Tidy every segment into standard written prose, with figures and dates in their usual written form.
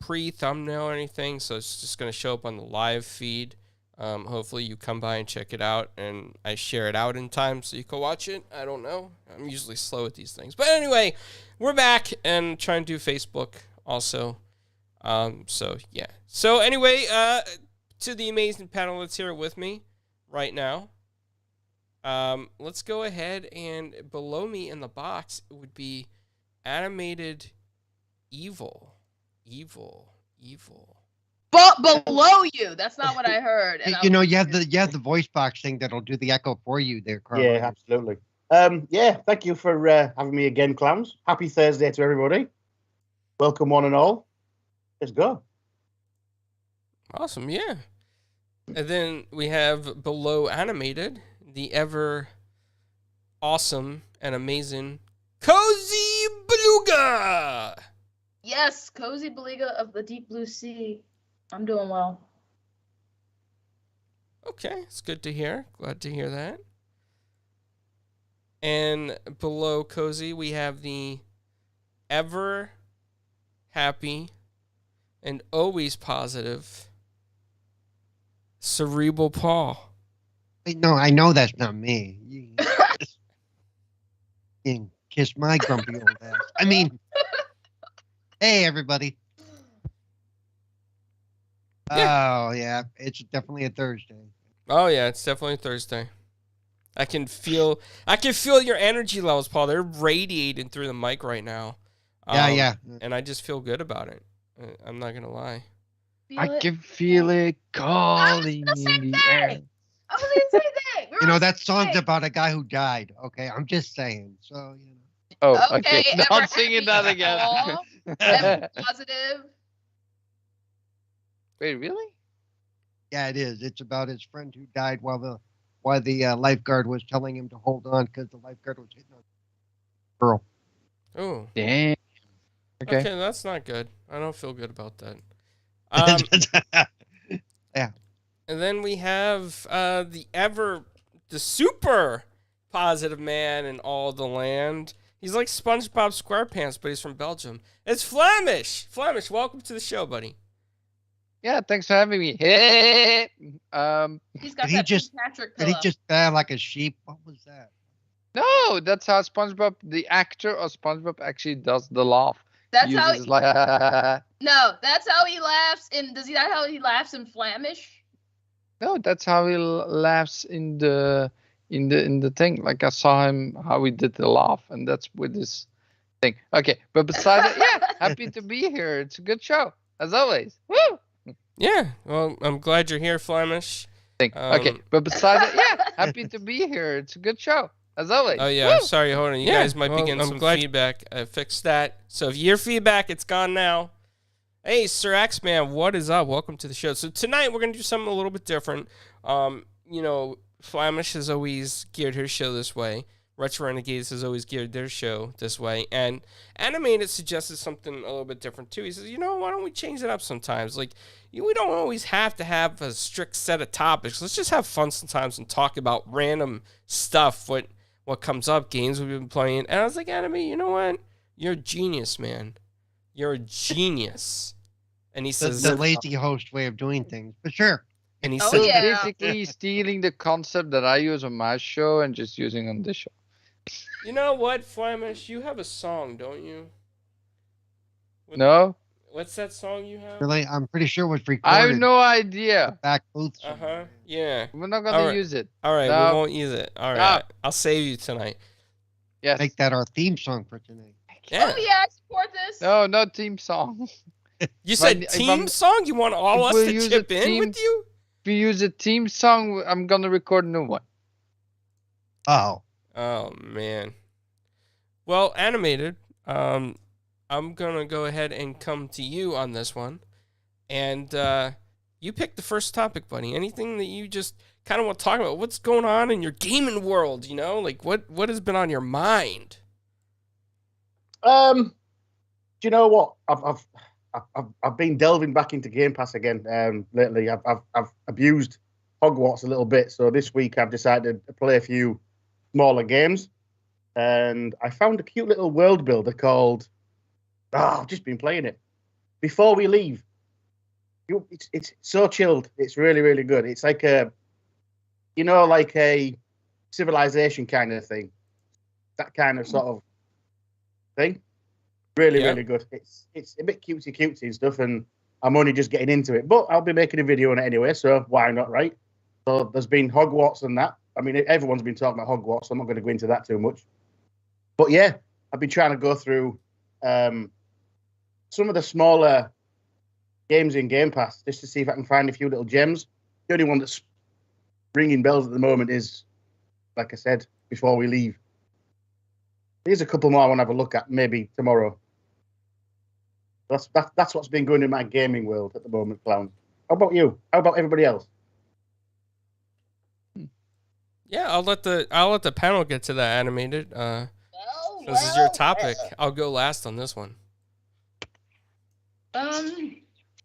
pre-thumbnail or anything, so it's just going to show up on the live feed. Hopefully you come by and check it out, and I share it out in time so you can watch it. I don't know. I'm usually slow at these things. But anyway, we're back and trying to do Facebook also. So, yeah. So, anyway, to the amazing panel that's here with me right now. Let's go ahead, and below me in the box would be Animated Evil. But below you, that's not what I heard. And you have the voice box thing that'll do the echo for you there, Carl. Yeah, absolutely. Thank you for having me again, clowns. Happy Thursday to everybody. Welcome one and all. Let's go. Awesome, yeah. And then we have below Animated, the ever awesome and amazing Cozy Beluga. Yes, Cozy Beluga of the Deep Blue Sea. I'm doing well. Okay, it's good to hear. Glad to hear that. And below Cozy, we have the ever happy and always positive Cerebral Paul. No, I know that's not me. You kiss my grumpy old ass. I mean, hey, everybody. Yeah. Oh, yeah. It's definitely a Thursday. Oh, yeah, it's definitely Thursday. I can feel your energy levels, Paul. They're radiating through the mic right now. Yeah. And I just feel good about it. I'm not going to lie. I can feel it calling in the air. I was going to say that. That song's about a guy who died. Okay, I'm just saying. So, Oh, okay. Ever Not singing that happy, again. Ever positive. Wait, really? Yeah, it is. It's about his friend who died while the lifeguard was telling him to hold on because the lifeguard was hitting a girl. Oh. Damn. Okay, that's not good. I don't feel good about that. Yeah. And then we have the super positive man in all the land. He's like SpongeBob SquarePants, but he's from Belgium. It's Flemish. Flemish, welcome to the show, buddy. Yeah, thanks for having me. Hey. He's got Did that Patrick he just bad like a sheep? What was that? No, that's how SpongeBob, the actor of SpongeBob, actually does the laugh. That's how he, like, no, that's how he laughs in. Does he not how he laughs in Flemish? No, that's how he laughs in the thing. Like I saw him how he did the laugh, and that's with this thing. Okay, but besides that, yeah, happy to be here. It's a good show as always. Woo! Yeah, well, I'm glad you're here, Flemish. Okay, but besides that, yeah, happy to be here. It's a good show as always. Oh yeah, Woo! sorry, hold on. You guys might be getting some feedback. I fixed that. So if you hear feedback, it's gone now. Hey, Sir Axeman, what is up? Welcome to the show. So tonight we're gonna do something a little bit different. Flemish has always geared his show this way. Retro Renegades has always geared their show this way. And Animated suggested something a little bit different too. He says, why don't we change it up sometimes? Like, we don't always have to have a strict set of topics. Let's just have fun sometimes and talk about random stuff, what comes up, games we've been playing. And I was like, Anime, you know what? You're a genius, man. You're a genius. And he says... the lazy host way of doing things, but sure. And he So said... basically stealing the concept that I use on my show and just using on this show. You know what, Flemish? You have a song, don't you? No? What's that song you have? Really, I'm pretty sure it was recorded. I have no idea. Back booth. Yeah. We're not gonna use it. All right, No. we won't use it. All right, I'll save you tonight. Yes. Make that our theme song for tonight. Yeah. Oh yeah, I support this. No, no team song. You said team song? You want all us to chip in with you? If you use a team song, I'm gonna record a new one. Oh. Oh man. Well, Animated, I'm gonna go ahead and come to you on this one, and you pick the first topic, buddy. Anything that you just kind of want to talk about? What's going on in your gaming world? Like what has been on your mind? Do you know what? I've been delving back into Game Pass again lately. I've abused Hogwarts a little bit, so this week I've decided to play a few smaller games, and I found a cute little world builder called. I've just been playing it. before we leave. It's so chilled. It's really, really good. It's like like a Civilization kind of thing. That kind of sort of thing. Really, really good. It's a bit cutesy and stuff, and I'm only just getting into it. But I'll be making a video on it anyway, so why not, right? So there's been Hogwarts and that. I mean, everyone's been talking about Hogwarts, so I'm not going to go into that too much. But yeah, I've been trying to go through some of the smaller games in Game Pass just to see if I can find a few little gems. The only one that's ringing bells at the moment is, like I said, before we leave. Here's a couple more I want to have a look at maybe tomorrow. That's what's been going in my gaming world at the moment, Clown. How about you? How about everybody else? Yeah, I'll let the panel get to that animated. This is your topic. I'll go last on this one. I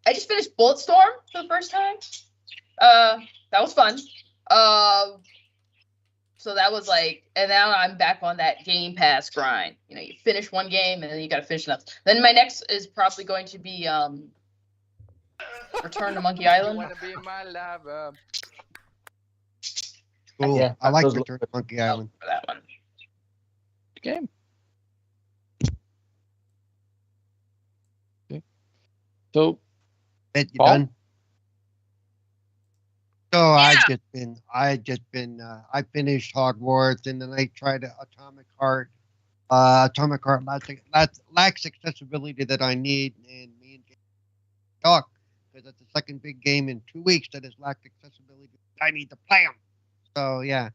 just finished Bulletstorm for the first time. That was fun. So that was like, and now I'm back on that Game Pass grind. You know, you finish one game and then you got to finish another. Then my next is probably going to be Return to Monkey Island. You want to be in my lava? Cool. Yeah, I like those Return to Monkey Island. For that one. Game. Okay. So, Bet you Paul? done? So Yeah. I finished Hogwarts and then I tried Atomic Heart. Atomic Heart lacks accessibility that I need, and me and Jay talk because it's the second big game in 2 weeks that has lacked accessibility. I need to play them. So yeah.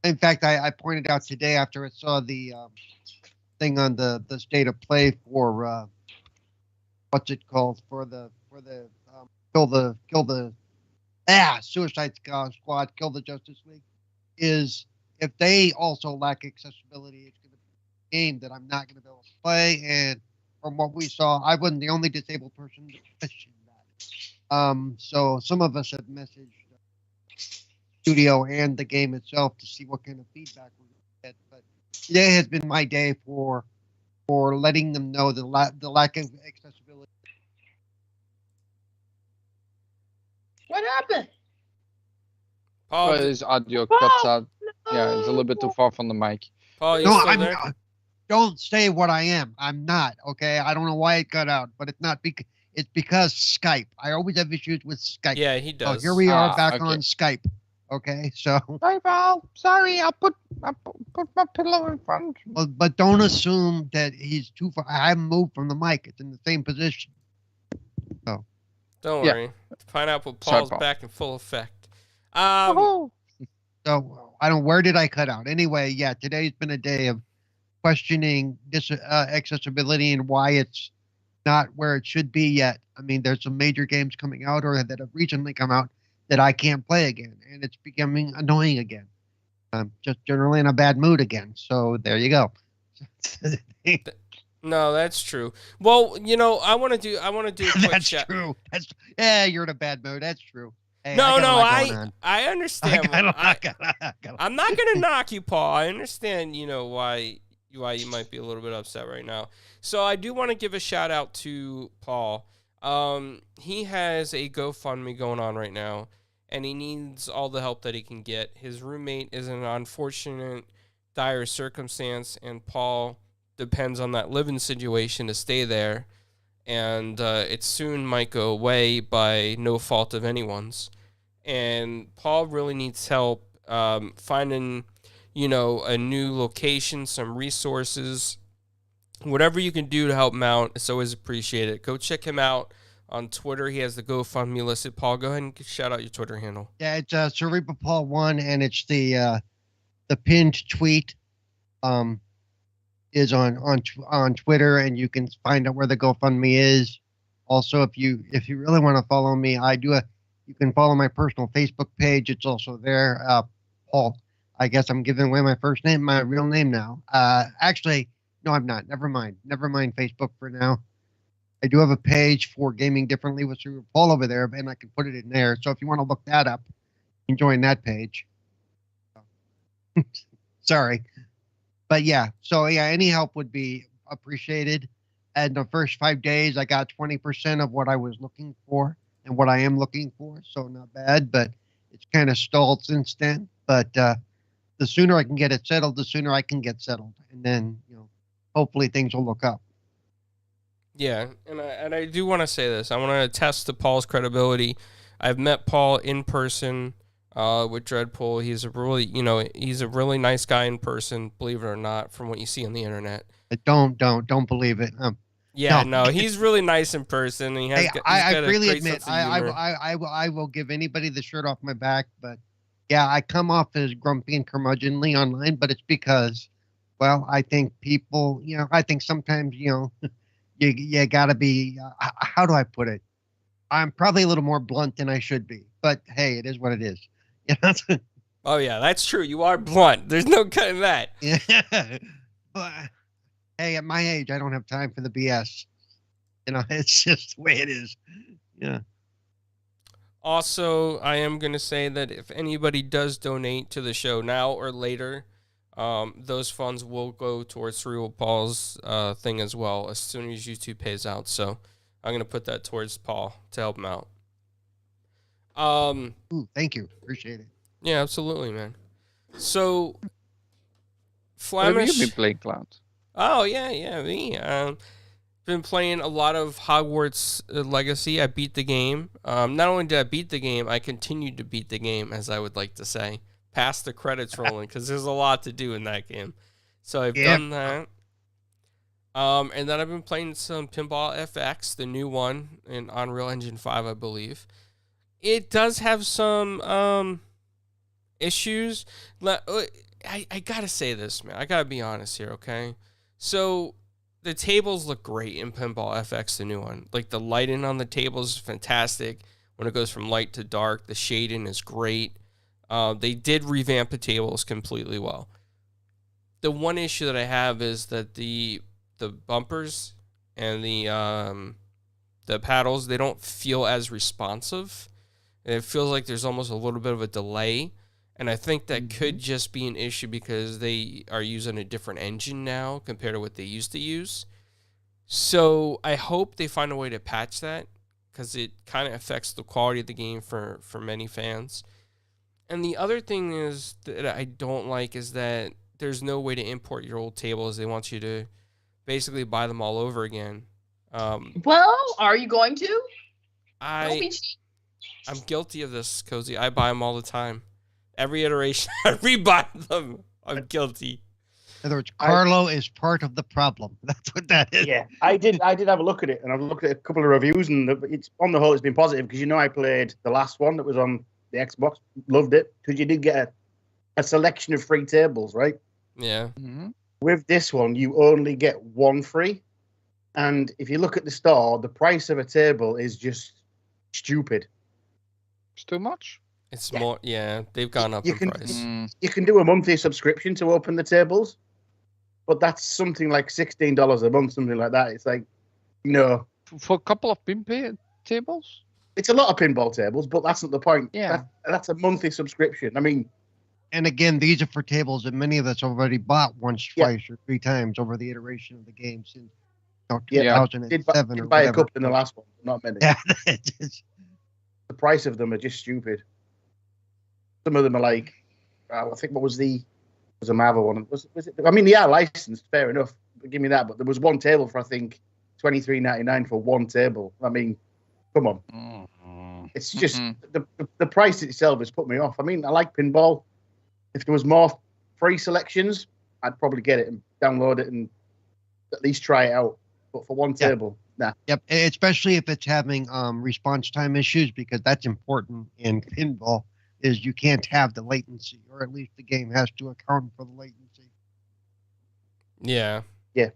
In fact, I pointed out today after I saw the thing on the state of play for what's it called for the kill the Suicide Squad, Kill the Justice League, is if they also lack accessibility, it's going to be a game that I'm not going to be able to play. And from what we saw, I wasn't the only disabled person to question that. So some of us have messaged studio and the game itself to see what kind of feedback we're going to get. But today has been my day for letting them know the lack of accessibility. What happened? Paul, well, his audio cuts out. Yeah, it's a little bit too far from the mic. Paul, you No, still I'm there? not. Don't say what I am. I'm not. Okay, I don't know why it cut out, but it's not because it's because Skype. I always have issues with Skype. Yeah, he So does. here we are back okay. on Skype. Okay, so Sorry, Paul. Sorry, I put my pillow in front. but don't assume that he's too far. I haven't moved from the mic. It's in the same position. Don't Yeah. worry. Pineapple Sorry, Paul's Paul. back in full effect. Oh. So I don't. Where did I cut out? Anyway, yeah, today's been a day of questioning this accessibility and why it's not where it should be yet. I mean, there's some major games coming out or that have recently come out that I can't play again, and it's becoming annoying again. I'm just generally in a bad mood again. So there you go. No, that's true. Well, I want to do a quick That's shout. true. Yeah, you're in a bad mood. That's true. Hey, No, I got a no, lot going on. I understand. I'm not gonna knock you, Paul. I understand, why you might be a little bit upset right now. So I do want to give a shout out to Paul. He has a GoFundMe going on right now, and he needs all the help that he can get. His roommate is in an unfortunate, dire circumstance, and Paul depends on that living situation to stay there, and it soon might go away by no fault of anyone's. And Paul really needs help finding, a new location, some resources, whatever you can do to help him out. It's always appreciated. Go check him out on Twitter. He has the GoFundMe listed. Paul, go ahead and shout out your Twitter handle. Yeah, it's Cerebral Paul 1, and it's the pinned tweet is on Twitter, and you can find out where the GoFundMe is. Also, if you really want to follow me, you can follow my personal Facebook page. It's also there. Paul, I guess I'm giving away my real name now. Actually, no, I'm not. Never mind Facebook for now. I do have a page for Gaming Differently with Cerebral Paul over there, and I can put it in there. So if you want to look that up, you can join that page. Sorry. But yeah, so yeah, any help would be appreciated. And the first 5 days, I got 20% of what I was looking for and what I am looking for. So not bad, but it's kind of stalled since then. But the sooner I can get it settled, the sooner I can get settled. And then, hopefully things will look up. Yeah, and I do want to say this. I want to attest to Paul's credibility. I've met Paul in person with Dreadpool. He's a really nice guy in person, believe it or not, from what you see on the internet. Don't believe it. Yeah, no, he's really nice in person. And I freely admit, sense of humor. I will give anybody the shirt off my back, but yeah, I come off as grumpy and curmudgeonly online, but it's because, well, I think people, I think sometimes, you gotta be, how do I put it? I'm probably a little more blunt than I should be, but hey, it is what it is. Oh yeah, that's true. You are blunt. There's no cutting that. Yeah. But hey, at my age, I don't have time for the BS. It's just the way it is. Yeah. Also, I am going to say that if anybody does donate to the show now or later, those funds will go towards Cerebral Paul's thing as well as soon as YouTube pays out. So I'm going to put that towards Paul to help him out. Ooh, thank you. Appreciate it. Yeah, absolutely, man. So, What have Flemish. you been playing, Cloud? Oh yeah, me. Been playing a lot of Hogwarts Legacy. I beat the game. Not only did I beat the game, I continued to beat the game, as I would like to say, past the credits rolling, because there's a lot to do in that game. So I've done that. And then I've been playing some Pinball FX, the new one in Unreal Engine 5, I believe. It does have some issues. I gotta say this, man. I gotta be honest here, okay? So the tables look great in Pinball FX, the new one. Like the lighting on the tables is fantastic. When it goes from light to dark, the shading is great. They did revamp the tables completely well. The one issue that I have is that the bumpers and the paddles, they don't feel as responsive. It feels like there's almost a little bit of a delay. And I think that could just be an issue because they are using a different engine now compared to what they used to use. So I hope they find a way to patch that because it kind of affects the quality of the game for many fans. And the other thing is that I don't like is that there's no way to import your old tables. They want you to basically buy them all over again. Well, are you going to? Don't be cheap. I'm guilty of this, Cozy. I buy them all the time. Every iteration, I rebuy them. I'm guilty. In other words, Carlo is part of the problem. That's what that is. Yeah, I did have a look at it, and I've looked at a couple of reviews, and it's on the whole, it's been positive because I played the last one that was on the Xbox, loved it because you did get a selection of free tables, right? Yeah. Mm-hmm. With this one, you only get one free, and if you look at the store, the price of a table is just stupid. It's too much. It's more, yeah, they've gone up in price. You can do a monthly subscription to open the tables, but that's something like $16 a month, something like that. It's like, no. For a couple of tables? It's a lot of pinball tables, but that's not the point. Yeah. That's a monthly subscription. I mean, and again, these are for tables that many of us already bought once, twice, or 3 times over the iteration of the game since 2007 did buy a couple in the last one, not many. Yeah. The price of them are just stupid. Some of them are like, I think was a Marvel one. Was it? I mean, they are licensed, fair enough. Give me that. But there was one table for I think $23.99 for one table. I mean, come on. It's just the price itself has put me off. I mean, I like pinball. If there was more free selections, I'd probably get it and download it and at least try it out. But for one table, nah. Yep, especially if it's having response time issues, because that's important in pinball. Is you can't have the latency, or at least the game has to account for the latency. Yeah. Yeah.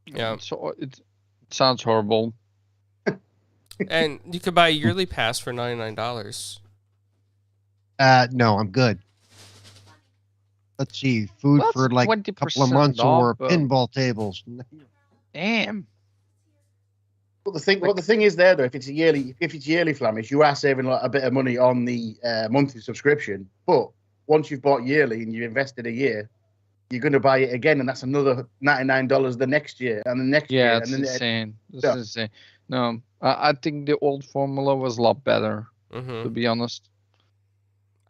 Yeah. So it sounds horrible. And you could buy a yearly pass for $99. No, I'm good. Let's see, food Well, for like a couple of months off, or pinball tables. Damn. But the thing is there though, if it's yearly Flemish, you are saving like a bit of money on the monthly subscription. But once you've bought yearly and you've invested a year, you're going to buy it again, and that's another $99 the next year and the next year. Yeah, it's and then insane. It's insane. No, I think the old formula was a lot better, to be honest.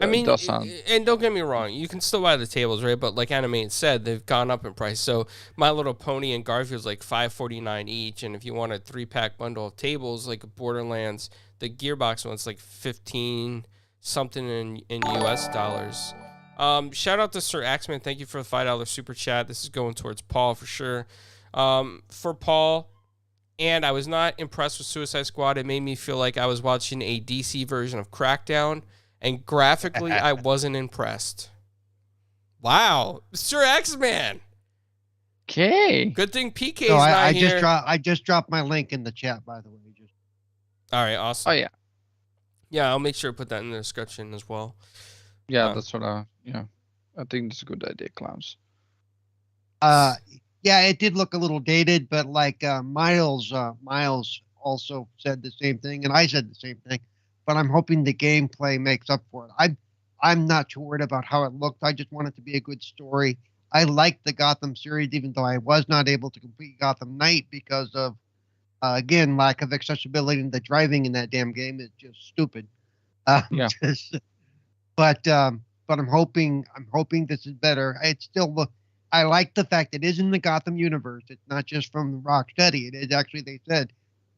I mean, does sound. and don't get me wrong, you can still buy the tables, right? But like Animate said, they've gone up in price. So My Little Pony and Garfield's like $5.49 each, and if you want a 3-pack bundle of tables like Borderlands, the Gearbox one's like 15 something in US dollars. Shout out to Sir Axeman, thank you for the $5 super chat. This is going towards Paul for sure. For Paul, and I was not impressed with Suicide Squad. It made me feel like I was watching a DC version of Crackdown. And graphically, I wasn't impressed. Wow. Sir X-Man. Okay. Good thing PK's not here. I just dropped my link in the chat, by the way. All right, awesome. Oh, yeah. Yeah, I'll make sure to put that in the description as well. Yeah, that's what I think it's a good idea, clowns. Yeah, it did look a little dated, but like Miles also said the same thing, and I said the same thing. But I'm hoping the gameplay makes up for it. I'm not too worried about how it looked. I just want it to be a good story. I like the Gotham series, even though I was not able to complete Gotham Knight because of, again, lack of accessibility, and the driving in that damn game is just stupid. Yeah. But I'm hoping this is better. I like the fact it is in the Gotham universe. It's not just from Rocksteady. It is actually, they said,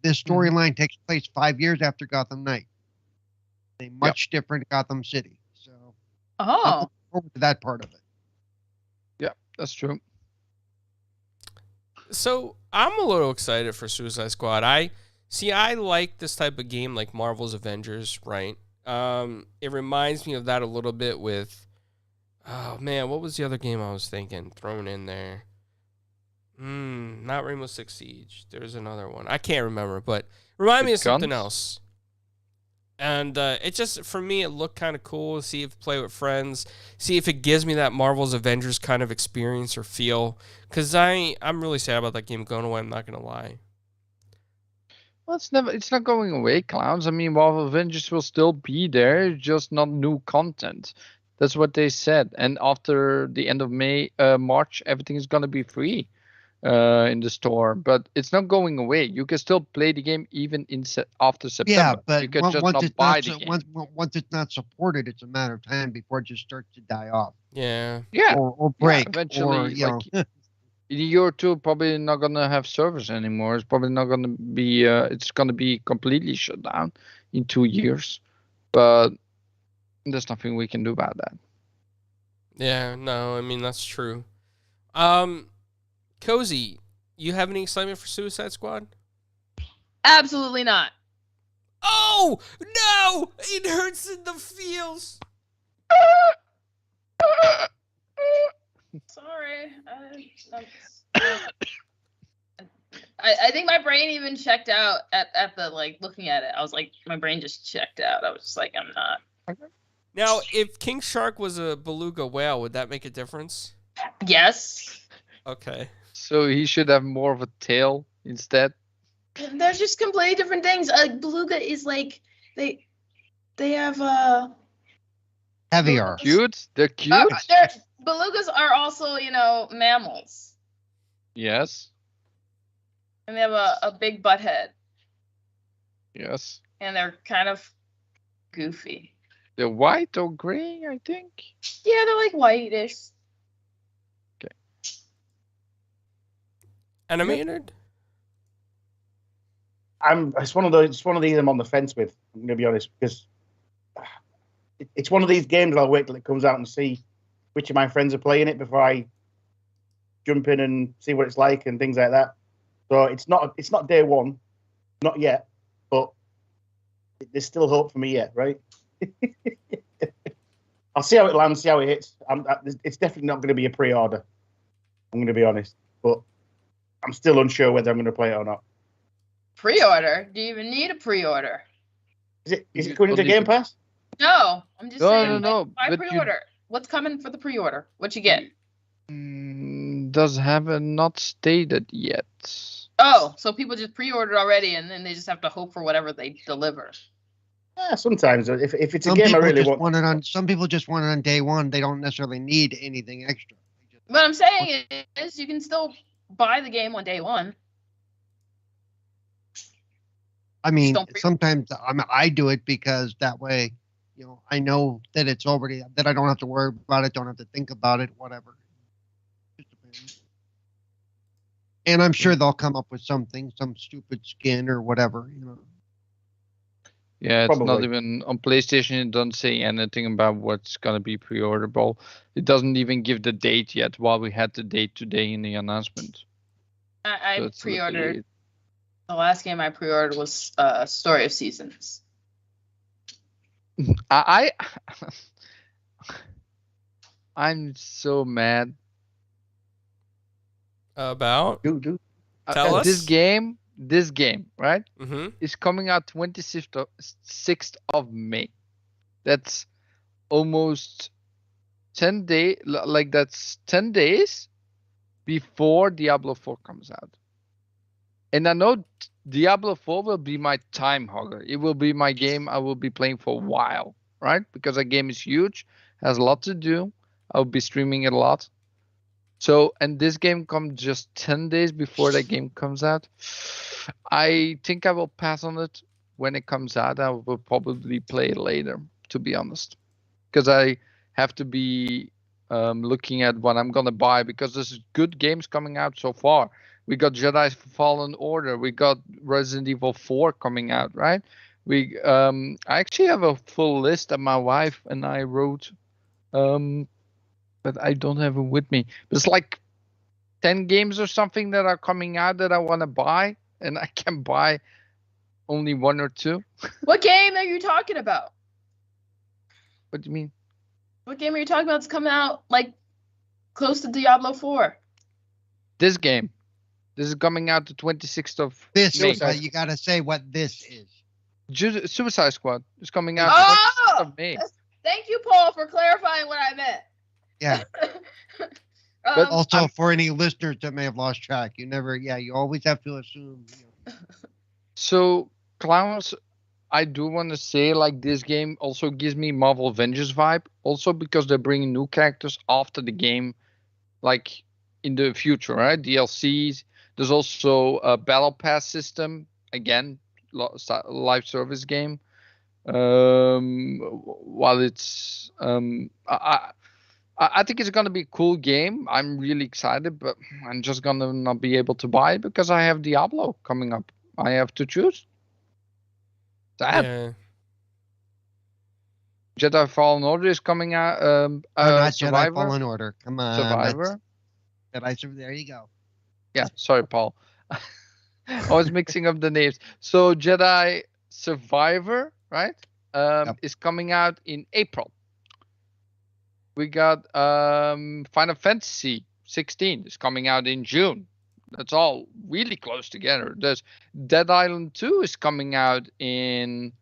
this storyline takes place 5 years after Gotham Knight. A much different Gotham City. So I'm looking forward to that part of it. Yeah, that's true. So I'm a little excited for Suicide Squad. I like this type of game like Marvel's Avengers, right? It reminds me of that a little bit with, oh man, what was the other game I was thinking thrown in there? Not Rainbow Six Siege. There's another one. I can't remember, but remind me of something else. And it just, for me, it looked kind of cool. See if play with friends. See if it gives me that Marvel's Avengers kind of experience or feel. Because I'm really sad about that game going away. I'm not going to lie. Well, it's not going away, clowns. I mean, Marvel Avengers will still be there, just not new content. That's what they said. And after the end of March, everything is going to be free in the store. But it's not going away. You can still play the game even after September. Yeah, but you can just once not it's buy not the game. once it's not supported, it's a matter of time before it just starts to die off. Yeah. Yeah. Or break. Yeah, eventually, or, in a year or two, probably not gonna have service anymore. It's probably not gonna be. It's gonna be completely shut down in 2 years. But there's nothing we can do about that. Yeah. No. I mean, that's true. Cozy, you have any excitement for Suicide Squad? Absolutely not. Oh no! It hurts in the feels. Sorry. I think my brain even checked out at the looking at it. I was like, my brain just checked out. I was just like, I'm not. Now, if King Shark was a beluga whale, would that make a difference? Yes. Okay. So he should have more of a tail instead. They're just completely different things. Beluga is like they have heavier. Cute. They're cute. Belugas are also, mammals. Yes. And they have a big butt head. Yes. And they're kind of goofy. They're white or gray, I think. Yeah, they're like whitish. Okay. Animated? It's one of these I'm on the fence with. I'm gonna be honest, because it's one of these games I'll wait till it comes out and see which of my friends are playing it before I jump in and see what it's like and things like that. So it's not day one, not yet, but there's still hope for me yet, right? I'll see how it lands, see how it hits. It's definitely not going to be a pre-order. I'm going to be honest, but I'm still unsure whether I'm going to play it or not. Pre-order? Do you even need a pre-order? Is it going into Game Pass? No, I'm just saying. No. Why pre-order? What's coming for the pre-order? What you get? Does have not stated yet. Oh, so people just pre-ordered already, and then they just have to hope for whatever they deliver. Yeah, sometimes if it's a game I really want. Some people just want it on day one. They don't necessarily need anything extra. What I'm saying is you can still buy the game on day one. I mean, don't pre- sometimes I do it because that way, I know that it's already, that I don't have to worry about it, don't have to think about it, whatever. Just depends. And I'm sure they'll come up with something, some stupid skin or whatever. Yeah, it's not Probably. even on PlayStation. It doesn't say anything about what's gonna be pre-orderable. It doesn't even give the date yet. While we had the date today in the announcement. I So it's pre-ordered. literally- The last game I pre-ordered was Story of Seasons. I'm so mad. About Do. Tell us. This game, right, mm-hmm. is coming out 26th of May. That's almost 10 days. Like that's 10 days before Diablo 4 comes out. And I know Diablo 4 will be my time hogger. It will be my game I will be playing for a while, right? Because that game is huge, has a lot to do. I'll be streaming it a lot. So, and this game comes just 10 days before that game comes out. I think I will pass on it when it comes out. I will probably play it later, to be honest. Because I have to be looking at what I'm going to buy, because there's good games coming out so far. We got Jedi Fallen Order. We got Resident Evil 4 coming out, right? I actually have a full list that my wife and I wrote, but I don't have it with me. It's like 10 games or something that are coming out that I want to buy, and I can buy only one or two. What game are you talking about? What do you mean? What game are you talking about that's coming out like close to Diablo 4? This game. This is coming out the 26th of This May. is, you got to say what this is. Suicide Squad is coming out Oh! 26th of May. Thank you, Paul, for clarifying what I meant. Yeah. But Also, for any listeners that may have lost track, you always have to assume. So, Clowns, I do want to say, like, this game also gives me Marvel Avengers vibe. Also because they're bringing new characters after the game, like, in the future, right? DLCs. There's also a battle pass system. Again, live service game. While it's... I think it's going to be a cool game. I'm really excited, but I'm just going to not be able to buy it because I have Diablo coming up. I have to choose. Damn. Yeah. Jedi Fallen Order is coming out. Not Survivor. Jedi Fallen Order. Come on. Survivor. There you go. Yeah, sorry, Paul. I was mixing up the names. So Jedi Survivor, right? Is coming out in April. We got Final Fantasy 16 is coming out in June. That's all really close together. There's Dead Island 2 is coming out in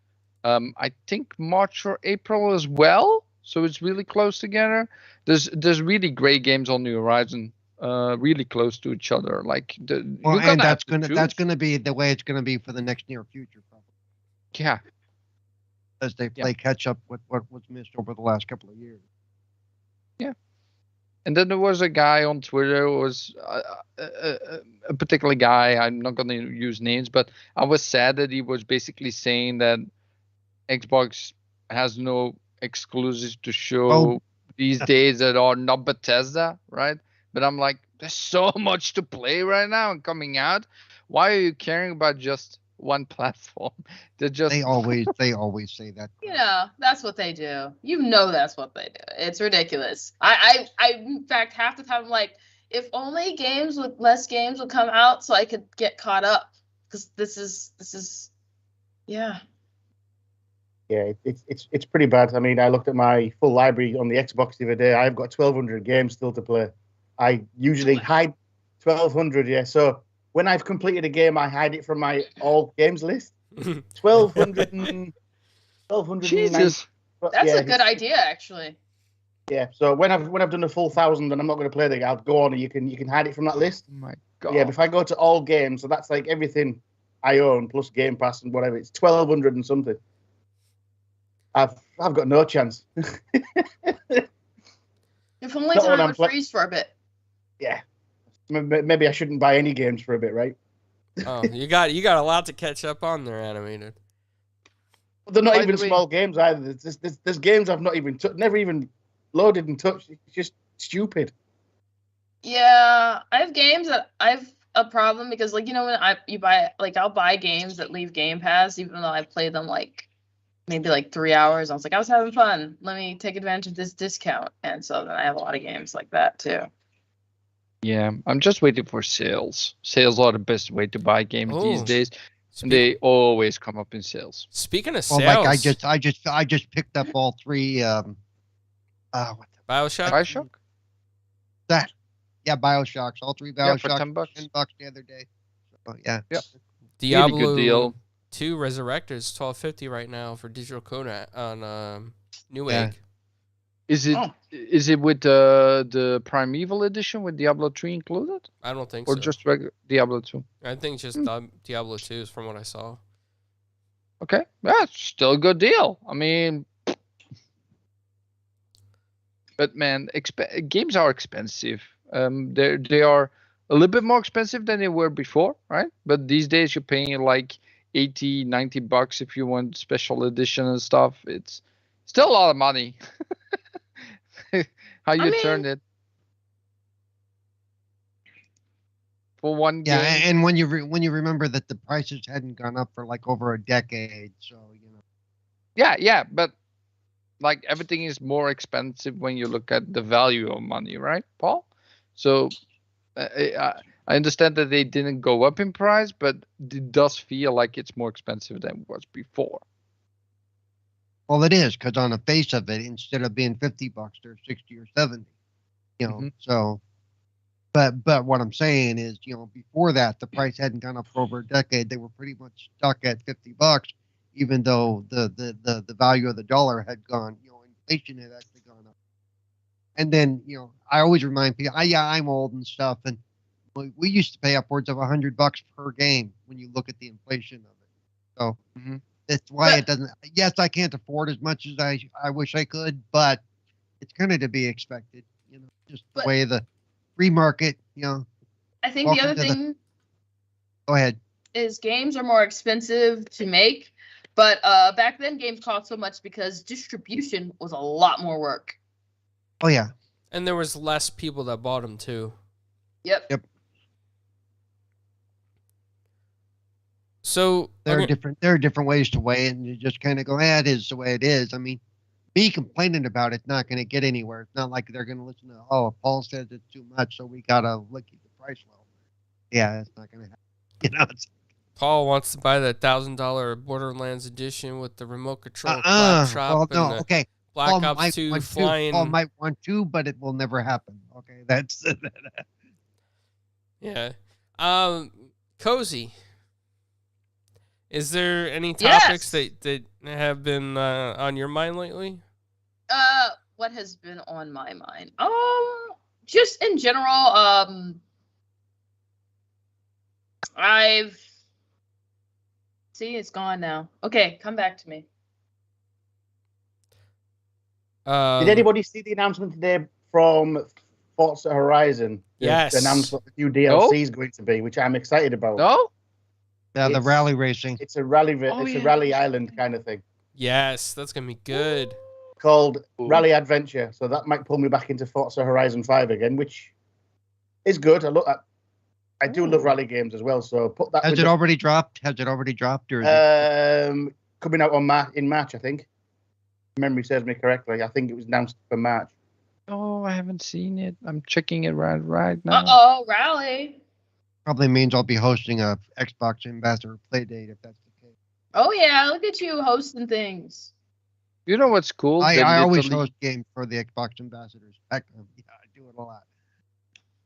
I think March or April as well. So it's really close together. There's really great games on the horizon, really close to each other. Like and that's gonna be the way it's gonna be for the next near future, probably. Yeah. As they play catch up with what was missed over the last couple of years. Yeah. And then there was a guy on Twitter, who was a particular guy. I'm not going to use names, but I was sad that he was basically saying that Xbox has no exclusives to show these days that are not Bethesda, right? But I'm like, there's so much to play right now and coming out. Why are you caring about just one platform? They always say that. You know, that's what they do. You know, that's what they do. It's ridiculous. I in fact, half the time I'm like, if only less games would come out so I could get caught up, because this is, yeah. Yeah, it's pretty bad. I mean, I looked at my full library on the Xbox the other day. I've got 1,200 games still to play. I usually hide 1,200. Yeah, so when I've completed a game, I hide it from my all games list. 1,200. Jesus, that's a good idea, actually. Yeah. So when I've done a full 1,000 and I'm not going to play the game, I'll go on and you can hide it from that list. Oh my God. Yeah. But if I go to all games, so that's like everything I own plus Game Pass and whatever, it's 1,200 and something. I've got no chance. If only time would freeze for a bit. yeah, maybe I shouldn't buy any games for a bit, right? Oh, you got a lot to catch up on there, Animated. But they're not By even the way- small games either. There's games I've not even never even loaded and touched. It's just stupid. Yeah, I have games that I've a problem because, like, you know, when you buy, like, I'll buy games that leave Game Pass, even though I played them like maybe like 3 hours. I was like, I was having fun. Let me take advantage of this discount, and so then I have a lot of games like that too. Yeah, I'm just waiting for sales. Sales are the best way to buy games these Oh. days, and they always come up in sales. Speaking of Well, sales, like I just picked up all three. What BioShock. BioShock? that? Yeah, Bioshocks. All three Yeah, for Bioshocks. $10. $10 the other day. So, yeah. Yeah. Diablo Really good deal. 2 Resurrected is $12.50 right now for digital code on Newegg. Yeah. Is it Oh. is it with the Primeval edition with Diablo 3 included, I don't think or so. just regular Diablo 2? I think just Diablo 2 is from what I saw. Okay, yeah, it's still a good deal. I mean, but man, games are expensive. They are a little bit more expensive than they were before, right? But these days you're paying like $80-$90 if you want special edition and stuff. It's still a lot of money. How you turn it for one Yeah, game? and when you remember that the prices hadn't gone up for like over a decade, so you know. Yeah, but like everything is more expensive when you look at the value of money, right, Paul? So I understand that they didn't go up in price, but it does feel like it's more expensive than it was before. Well, it is because on the face of it, instead of being $50, they're 60 or 70. You know, Mhm. so. But what I'm saying is, you know, before that, the price hadn't gone up for over a decade. They were pretty much stuck at $50, even though the value of the dollar had gone. You know, inflation had actually gone up. And then, you know, I always remind people, I'm old and stuff, and we used to pay upwards of $100 per game when you look at the inflation of it. So Mhm. that's why it doesn't. Yes, I can't afford as much as I wish I could, but it's kind of to be expected. You know, just the But- way the free market. You know, I think the Welcome other to the- thing go ahead. is games are more expensive to make, but back then games cost so much because distribution was a lot more work. Oh yeah, And there was less people that bought them too. Yep. So there okay, are different ways to weigh it, and you just kind of go, it is the way it is. I mean, me complaining about it's not going to get anywhere. It's not like they're going to listen to, Paul says it's too much, so we got to keep the price low. Yeah, that's not going to happen. You know, it's, Paul wants to buy the $1,000 Borderlands edition with the remote control claptrap well, and no, the okay. Black Paul Ops might 2 want flying. Paul might want to, but it will never happen. Okay, that's Yeah. Cozy. Is there any Yes! topics that have been on your mind lately? What has been on my mind? Just in general, I've see it's gone now. Okay, come back to me. Did anybody see the announcement today from Forza Horizon? Yes. They announced what the new DLC is going to be, which I'm excited about. No? the It's- rally racing. It's a rally. Oh, It's yeah. a rally island kind of thing Yes, that's gonna be good. called Ooh. Rally Adventure. So that might pull me back into Forza Horizon 5 again, which is good. I do love rally games as well. So put that. Has with it the- already dropped? Has it already dropped, or is it? Coming out in March, I think. If memory serves me correctly. I think it was announced for March. Oh, I haven't seen it. I'm checking it right now. Rally. Probably means I'll be hosting a Xbox Ambassador play date if that's the case. Oh yeah, look at you hosting things. You know what's cool? That I always literally- host games for the Xbox Ambassadors. Heck, yeah, I do it a lot.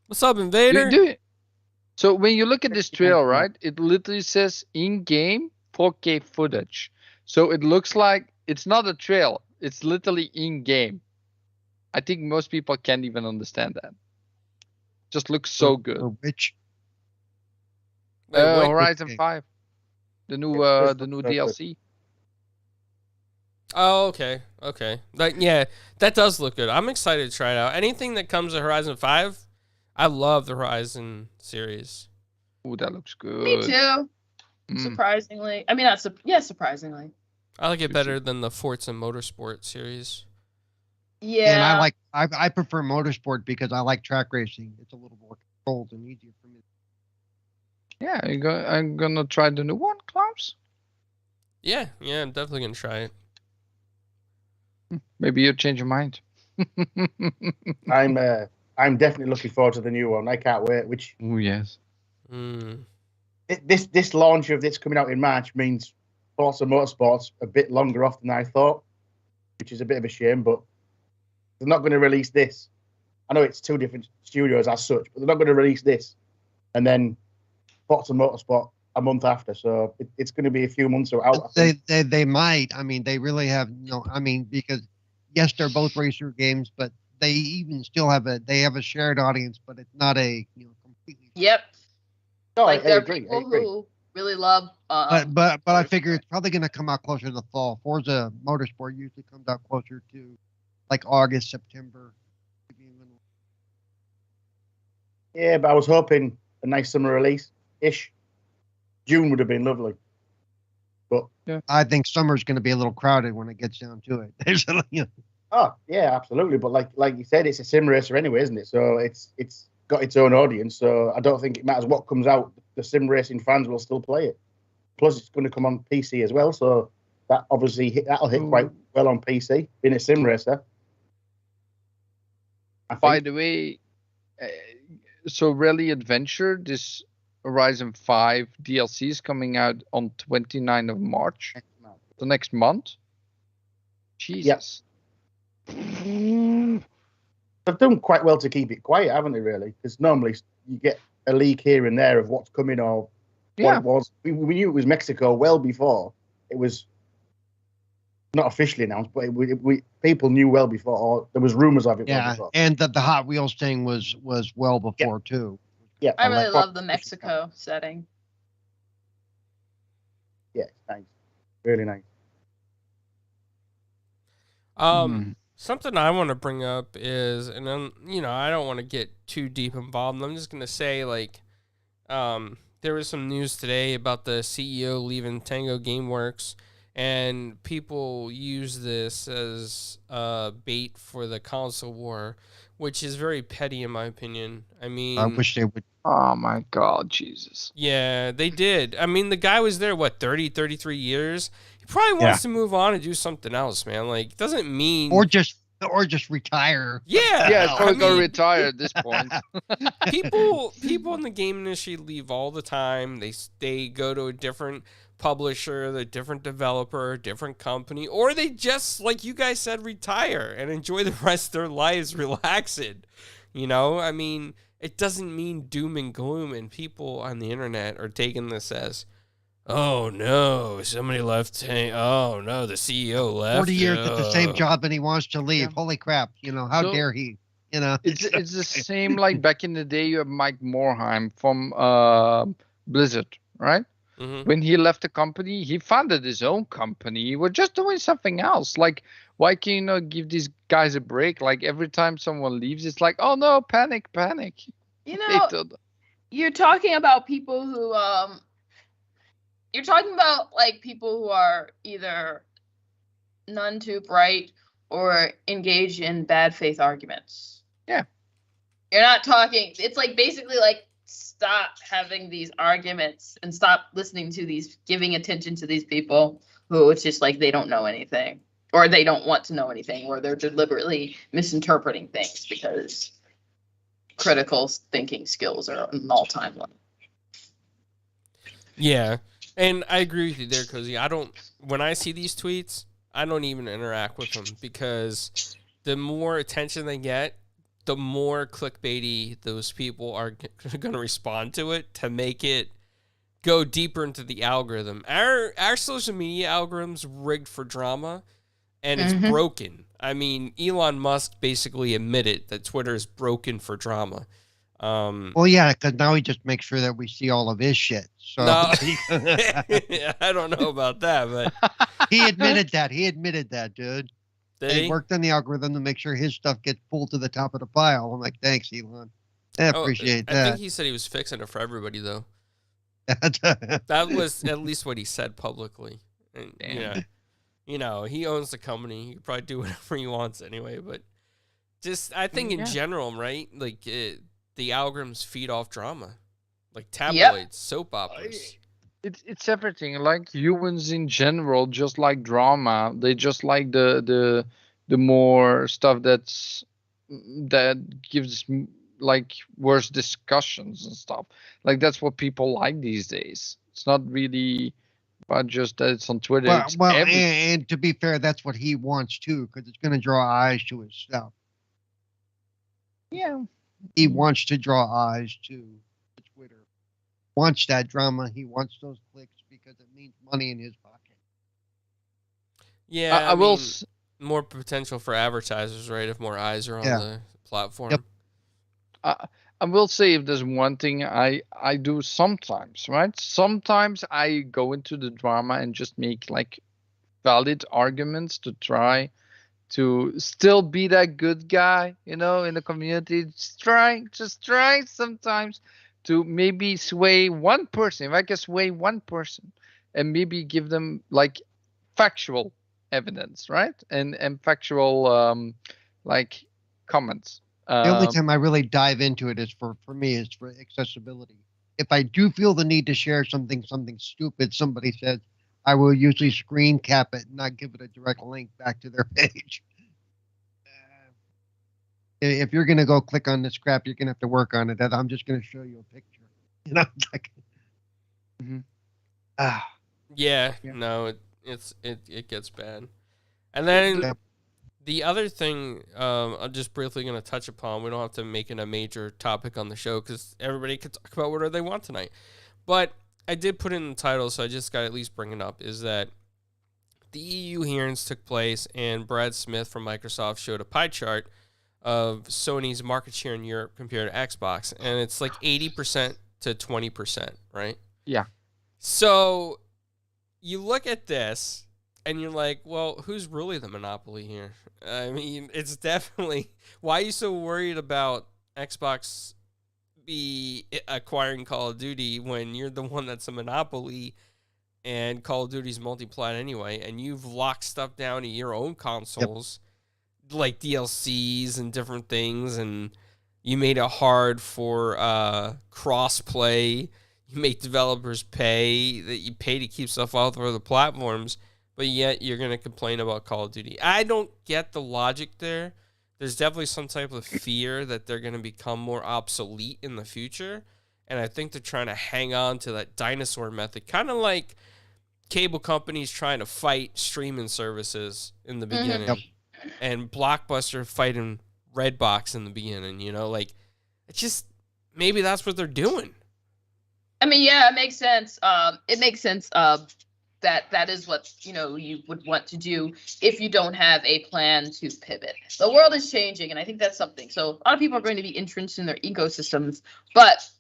What's up, Invader? So when you look at this trailer, right, it literally says in-game 4K footage. So it looks like it's not a trail. It's literally in-game. I think most people can't even understand that. Just looks so good. For which? Wait, what? Horizon Okay. 5, the new This the new looks so good. DLC. Oh, okay. Like, yeah, that does look good. I'm excited to try it out. Anything that comes to Horizon 5, I love the Horizon series. Ooh, that looks good. Me too. Mm. Surprisingly, I mean, not surprisingly. I like it better than the Forza Motorsport series. Yeah. And I prefer motorsport because I like track racing. It's a little more controlled and easier for me. Yeah, I'm gonna try the new one, Klaus. Yeah, I'm definitely gonna try it. Maybe you'll change your mind. I'm definitely looking forward to the new one. I can't wait. Which Oh yes. This launch of this coming out in March means Forza Motorsport's a bit longer off than I thought, which is a bit of a shame. But they're not going to release this. I know it's two different studios as such, but they're not going to release this and then Forza Motorsport a month after. So it's going to be a few months out. They might. I mean, they really have no. I mean, because yes, they're both racer games, but they even still have a shared audience, but it's not a completely. Yep. No, Like I there are agree. people who really love. But I figure it's probably going to come out closer to the fall. Forza Motorsport usually comes out closer to like August, September. Yeah, but I was hoping a nice summer release ish. June would have been lovely. But yeah. I think summer's going to be a little crowded when it gets down to it. There's Oh yeah, absolutely. But like you said, it's a sim racer anyway, isn't it? So it's got its own audience. So I don't think it matters what comes out. The sim racing fans will still play it. Plus, it's going to come on PC as well. So that obviously that'll hit quite well on PC. Being a sim racer. By the way, so Rally Adventure, this Horizon 5 DLC is coming out on 29th of March, the next month. Jesus. Yep. They've done quite well to keep it quiet, haven't they, really? Because normally you get a leak here and there of what's coming or what it was. We knew it was Mexico well before. It was not officially announced, but people knew well before, or there was rumors of it well before. And the Hot Wheels thing was well before, too. Yeah, I really love the Mexico setting. Yeah, it's nice. Really nice. Something I want to bring up is, and then, I don't want to get too deep involved. I'm just going to say, there was some news today about the CEO leaving Tango Gameworks, and people use this as bait for the console war, which is very petty in my opinion. I mean, I wish they would. Oh my God, Jesus. Yeah, they did. I mean, the guy was there, 33 years? He probably wants to move on and do something else, man. Like, doesn't mean... Or just retire. Yeah. Yeah, it's probably going to retire at this point. people in the game industry leave all the time. They go to a different publisher, a different developer, a different company, or they just, like you guys said, retire and enjoy the rest of their lives relaxing. I mean... It doesn't mean doom and gloom, and people on the internet are taking this as, oh no, somebody left. Oh no, the CEO left. 40 years at the same job and he wants to leave. Yeah. Holy crap! How dare he? It's the same like back in the day. You have Mike Morhaime from Blizzard, right? Mm-hmm. When he left the company, he founded his own company. He was just doing something else. Like, why can you not give these guys a break? Like, every time someone leaves, it's like, oh no, panic. You're talking about people who, you're talking about like people who are either none too bright or engage in bad faith arguments. Yeah. You're not talking, it's like basically like, stop having these arguments and stop listening to these, giving attention to these people who it's just like they don't know anything, or they don't want to know anything, or they're deliberately misinterpreting things because critical thinking skills are an all-time low. Yeah, and I agree with you there, Cozy. When I see these tweets, I don't even interact with them because the more attention they get, the more clickbaity those people are going to respond to it to make it go deeper into the algorithm. Our social media algorithm's rigged for drama, and it's broken. I mean, Elon Musk basically admitted that Twitter is broken for drama. Well, yeah, because now he just makes sure that we see all of his shit. So No, I don't know about that, but he admitted that, dude. Did He he? worked on the algorithm to make sure his stuff gets pulled to the top of the pile. I'm like, thanks, Elon. I appreciate I think that. he said he was fixing it for everybody, though. That was at least what he said publicly. And, he owns the company. He could probably do whatever he wants anyway. But just, I think in general, right? Like, the algorithms feed off drama. Like tabloids, soap operas. It's everything. Like humans in general, just like drama. They just like the more stuff that gives like worse discussions and stuff. Like that's what people like these days. It's not really about just that it's on Twitter. And to be fair, that's what he wants too, because it's going to draw eyes to his stuff. Yeah, he wants to draw eyes to Twitter. Wants that drama. He wants those clicks because it means money in his pocket. Yeah, I will. More potential for advertisers, right? If more eyes are on the platform. Yep. I will say if there's one thing I do sometimes, right? Sometimes I go into the drama and just make like valid arguments to try to still be that good guy, in the community. Just try sometimes to maybe sway one person. If I can sway one person and maybe give them like factual evidence, right? And factual like comments. The only time I really dive into it is for me is for accessibility. If I do feel the need to share something stupid somebody says, I will usually screen cap it and not give it a direct link back to their page. If you're going to go click on this crap, you're going to have to work on it. I'm just going to show you a picture. Like, no, it gets bad. And then the other thing I'm just briefly going to touch upon, we don't have to make it a major topic on the show because everybody can talk about whatever they want tonight. But I did put it in the title, so I just got to at least bring it up, is that the EU hearings took place and Brad Smith from Microsoft showed a pie chart of Sony's market share in Europe compared to Xbox, and it's like 80% to 20%, right? Yeah. So you look at this and you're like, well, who's really the monopoly here? I mean, it's definitely, why are you so worried about Xbox be acquiring Call of Duty when you're the one that's a monopoly and Call of Duty's multi-plat anyway, and you've locked stuff down to your own consoles, like DLCs and different things, and you made it hard for cross-play. You make developers pay, that you pay to keep stuff off of the platforms, but yet you're going to complain about Call of Duty. I don't get the logic there. There's definitely some type of fear that they're going to become more obsolete in the future, and I think they're trying to hang on to that dinosaur method, kind of like cable companies trying to fight streaming services in the beginning. Yep. And Blockbuster fighting Redbox in the beginning, like it's just maybe that's what they're doing. I mean, yeah, it makes sense. It makes sense. That is what you would want to do if you don't have a plan to pivot. The world is changing, and I think that's something. So a lot of people are going to be entrenched in their ecosystems, but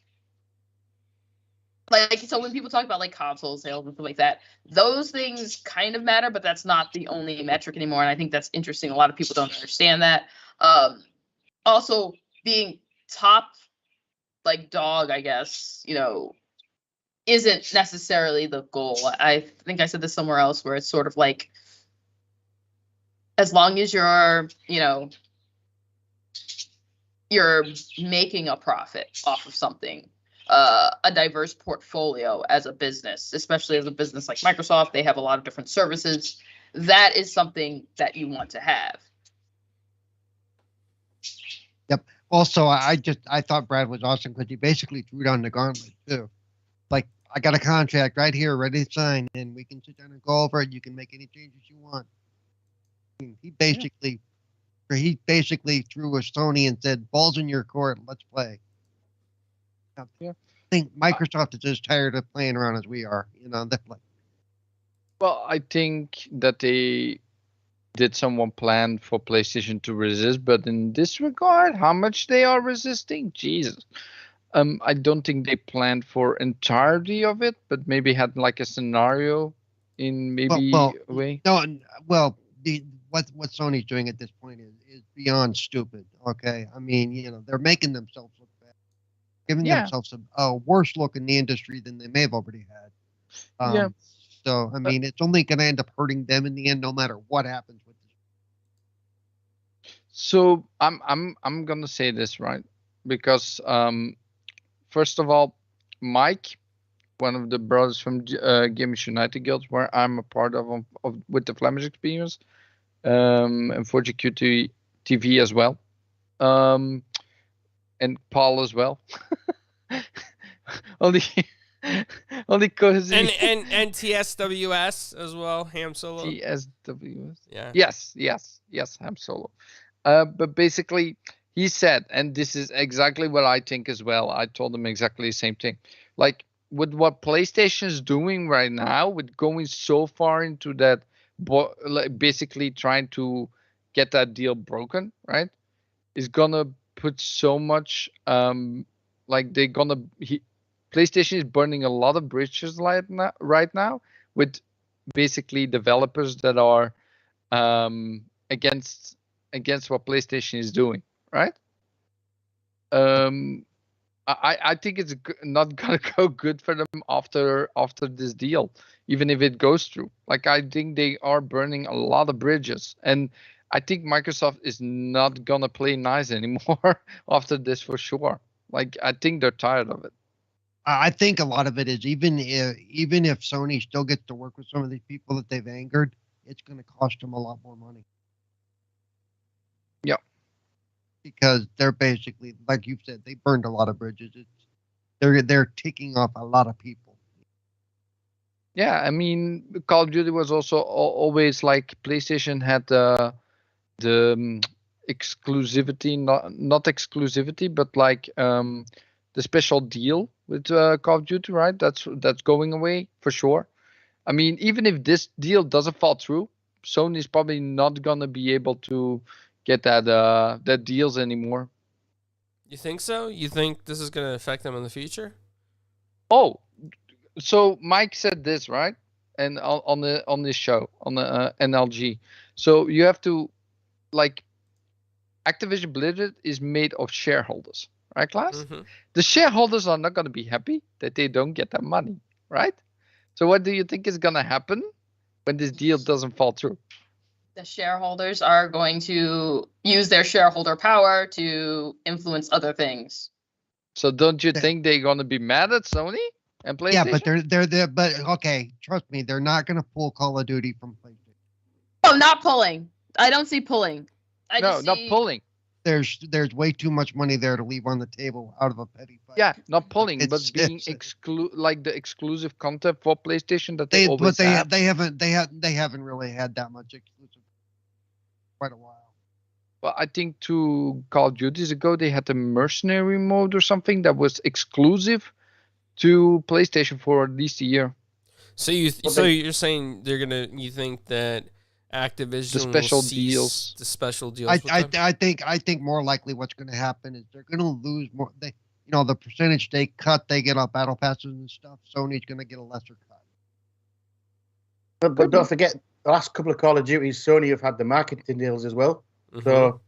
so when people talk about like console sales and stuff like that, those things kind of matter, but that's not the only metric anymore. And I think that's interesting. A lot of people don't understand that. Also, being top like dog, I guess, isn't necessarily the goal. I think I said this somewhere else where it's sort of like, as long as you're making a profit off of something, a diverse portfolio as a business, especially as a business like Microsoft, they have a lot of different services. That is something that you want to have. Yep. Also, I thought Brad was awesome because he basically threw down the gauntlet too. Like, I got a contract right here, ready to sign, and we can sit down and go over it. You can make any changes you want. He basically threw a Sony and said, "Balls in your court, let's play." I think Microsoft is as tired of playing around as we are. They're like, well, I think that they did someone plan for PlayStation to resist, but in this regard, how much they are resisting, Jesus. I don't think they planned for entirety of it, but maybe had like a scenario in maybe a way. No, well, what Sony's doing at this point is beyond stupid. Okay, I mean, they're making themselves look bad. giving Yeah. themselves a worse look in the industry than they may have already had. Yeah. So I mean, it's only going to end up hurting them in the end, no matter what happens with this. So I'm gonna say this, right, because first of all, Mike, one of the brothers from Gamers United Guilds, where I'm a part of with the Flemish experience, and 4GQ TV as well, and Paul as well. only only cozy. And TSWS as well, Ham Solo. TSWS. Yeah. Yes, Ham Solo. But basically, he said, and this is exactly what I think as well. I told him exactly the same thing. Like with what PlayStation is doing right now, with going so far into that, like basically trying to get that deal broken, right? Is gonna put so much, like they're gonna. PlayStation is burning a lot of bridges right now with basically developers that are against what PlayStation is doing, right? I think it's not gonna go good for them after this deal, even if it goes through. Like I think they are burning a lot of bridges, and I think Microsoft is not gonna play nice anymore after this for sure. Like I think they're tired of it. I think a lot of it is even if Sony still gets to work with some of these people that they've angered, it's going to cost them a lot more money. Yeah, because they're basically, like you said, they burned a lot of bridges. They're ticking off a lot of people. Yeah, I mean, Call of Duty was also always like PlayStation had the exclusivity, not exclusivity, but like the special deal with Call of Duty, right? That's going away for sure. I mean, even if this deal doesn't fall through, Sony's probably not gonna be able to get that deals anymore. You think so? You think this is going to affect them in the future? Oh, so Mike said this, right? And on this show on the NLG. So you have to, like, Activision Blizzard is made of shareholders, right, Klaas? Mm-hmm. The shareholders are not going to be happy that they don't get their money, right? So what do you think is going to happen when this deal doesn't fall through? The shareholders are going to use their shareholder power to influence other things. So don't you think they're going to be mad at Sony and PlayStation? Yeah, but but okay, trust me, they're not going to pull Call of Duty from PlayStation. Oh, not pulling. I don't see pulling. Not pulling. There's way too much money there to leave on the table out of a petty fight. Yeah, not pulling, but It's being like the exclusive content for PlayStation that they always but have. they haven't really had that much exclusive quite a while. Well, I think 2 Call of Duties ago they had the mercenary mode or something that was exclusive to PlayStation for at least a year. So you're saying you think that Activision The special will cease deals. the special deals. I think more likely what's going to happen is they're going to lose more. The percentage they cut, they get off battle passes and stuff. Sony's going to get a lesser cut. But don't forget, the last couple of Call of Duties, Sony have had the marketing deals as well. Mm-hmm. So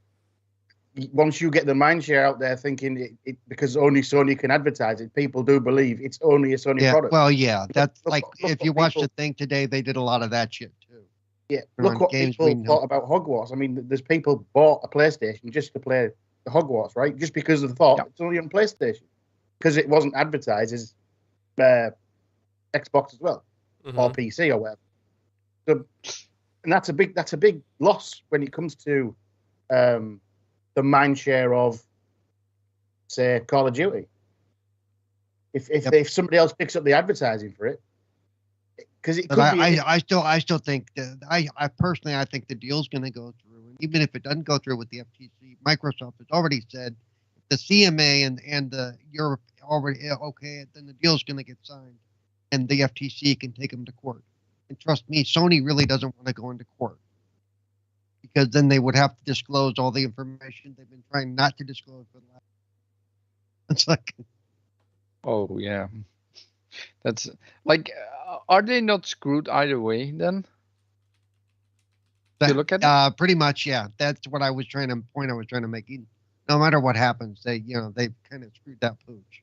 once you get the mindshare out there thinking it because only Sony can advertise it, people do believe it's only a Sony product. Well, yeah, that's look if you watch the thing today, they did a lot of that shit too. Yeah, look what people thought about Hogwarts. I mean, there's people bought a PlayStation just to play the Hogwarts, right? Just because of the thought it's only on PlayStation, because it wasn't advertised as Xbox as well, or PC or whatever. So, and that's a big loss when it comes to the mind share of, say, Call of Duty. If somebody else picks up the advertising for it. Because it could be. I still think that I personally think the deal's going to go through, and even if it doesn't go through with the FTC, Microsoft has already said if the CMA and the Europe already okay, then the deal's going to get signed, and the FTC can take them to court. And trust me, Sony really doesn't want to go into court because then they would have to disclose all the information they've been trying not to disclose for the last. It's like, oh yeah, that's like. Are they not screwed either way then? You look at it? Pretty much, yeah. That's what I was trying to make. No matter what happens, they kind of screwed that pooch.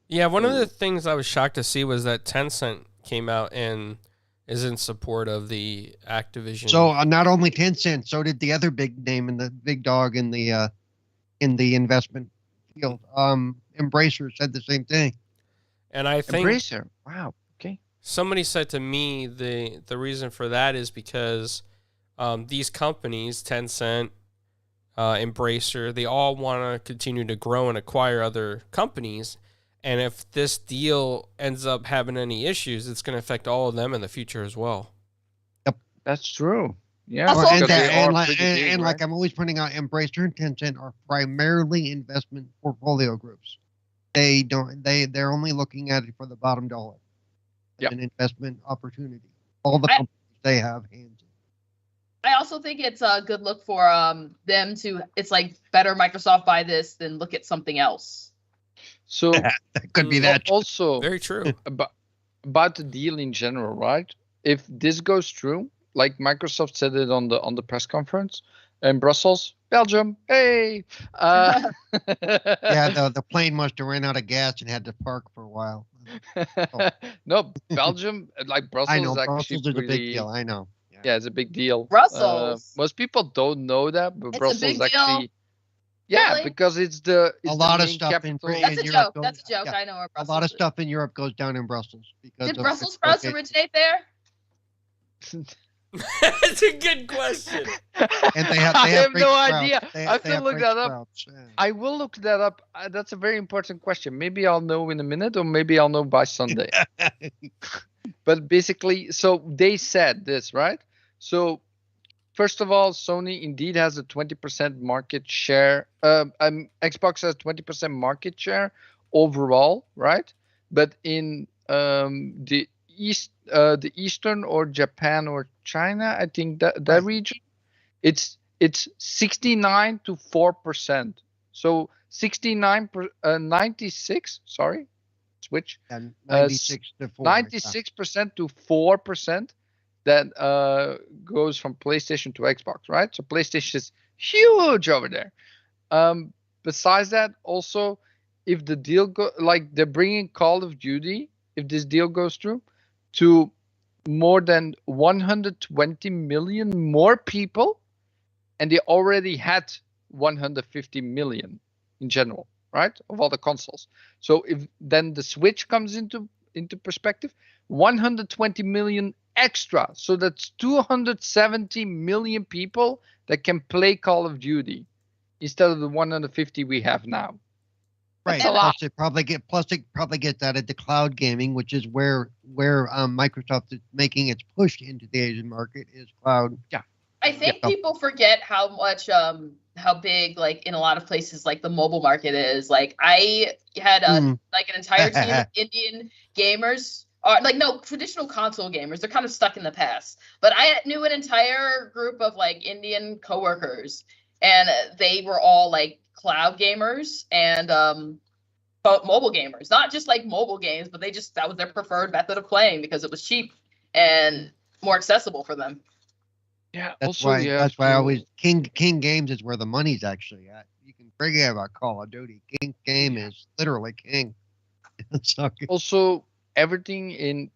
Yeah, one of the things I was shocked to see was that Tencent came out and is in support of the Activision. So not only Tencent, so did the other big name and the big dog in the investment field. Embracer said the same thing. And I think Embracer. Wow. Okay. somebody said to me the reason for that is because these companies, Tencent, Embracer, they all want to continue to grow and acquire other companies. And if this deal ends up having any issues, it's going to affect all of them in the future as well. That's true. Yeah. Also- And, because they and, are like, pretty big, and like right? I'm always pointing out, Embracer and Tencent are primarily investment portfolio groups. They're only looking at it for the bottom dollar. As Yep. an investment opportunity. All the I- companies they have hands in. I also think it's a good look for them to. It's like better Microsoft buy this than look at something else. So That could be Mm, that. also Very true. about the deal in general, right? If this goes through, like Microsoft said it on the press conference in Brussels, Belgium, hey. Yeah, the plane must have ran out of gas and had to park for a while. No, Belgium, like Brussels, I know is actually Brussels is a big pretty. deal. I know. Yeah, it's a big deal. Brussels? Most people don't know that, but It's a Brussels big deal? actually. Yeah, Really? because it's the lot of main stuff in capital. That's a Europe joke. goes- That's a joke. yeah, I know where A Brussels lot of is. stuff in Europe goes down in Brussels because Did of Brussels its sprouts location. originate there? That's a good question. And they have I have great no sprouts. idea. They I have to have look great that up. sprouts, yeah. I will look that up. That's a very important question. Maybe I'll know in a minute, or maybe I'll know by Sunday. But basically, so they said this, right? So first of all, Sony indeed has a 20% market share. Xbox has 20% market share overall, right? But in the Eastern or Japan or China, I think that Right. region, it's 69 to 4%. So 96. Sorry, switch. And 96 to 4. 96% to 4% that goes from PlayStation to Xbox, right? So PlayStation is huge over there. Besides that, also, if the deal like they're bringing Call of Duty, if this deal goes through, to more than 120 million more people, and they already had 150 million in general, right, of all the consoles. So if then the Switch comes into perspective, 120 million extra. So that's 270 million people that can play Call of Duty instead of the 150 we have now. Right. That's a lot. It probably gets out of the cloud gaming, which is where Microsoft is making its push into the Asian market is cloud. I think Yeah. people forget how much how big, like, in a lot of places, like, the mobile market is. Like, I had like an entire team of Indian gamers, or like, no, traditional console gamers. They're kind of stuck in the past. But I knew an entire group of like Indian coworkers, and they were all like cloud gamers and mobile gamers. Not just like mobile games, but that was their preferred method of playing because it was cheap and more accessible for them. Yeah. That's also, why. you That's have why I to- always King Games is where the money's actually at. You can forget about Call of Duty. King Game is literally king. So, Also, everything in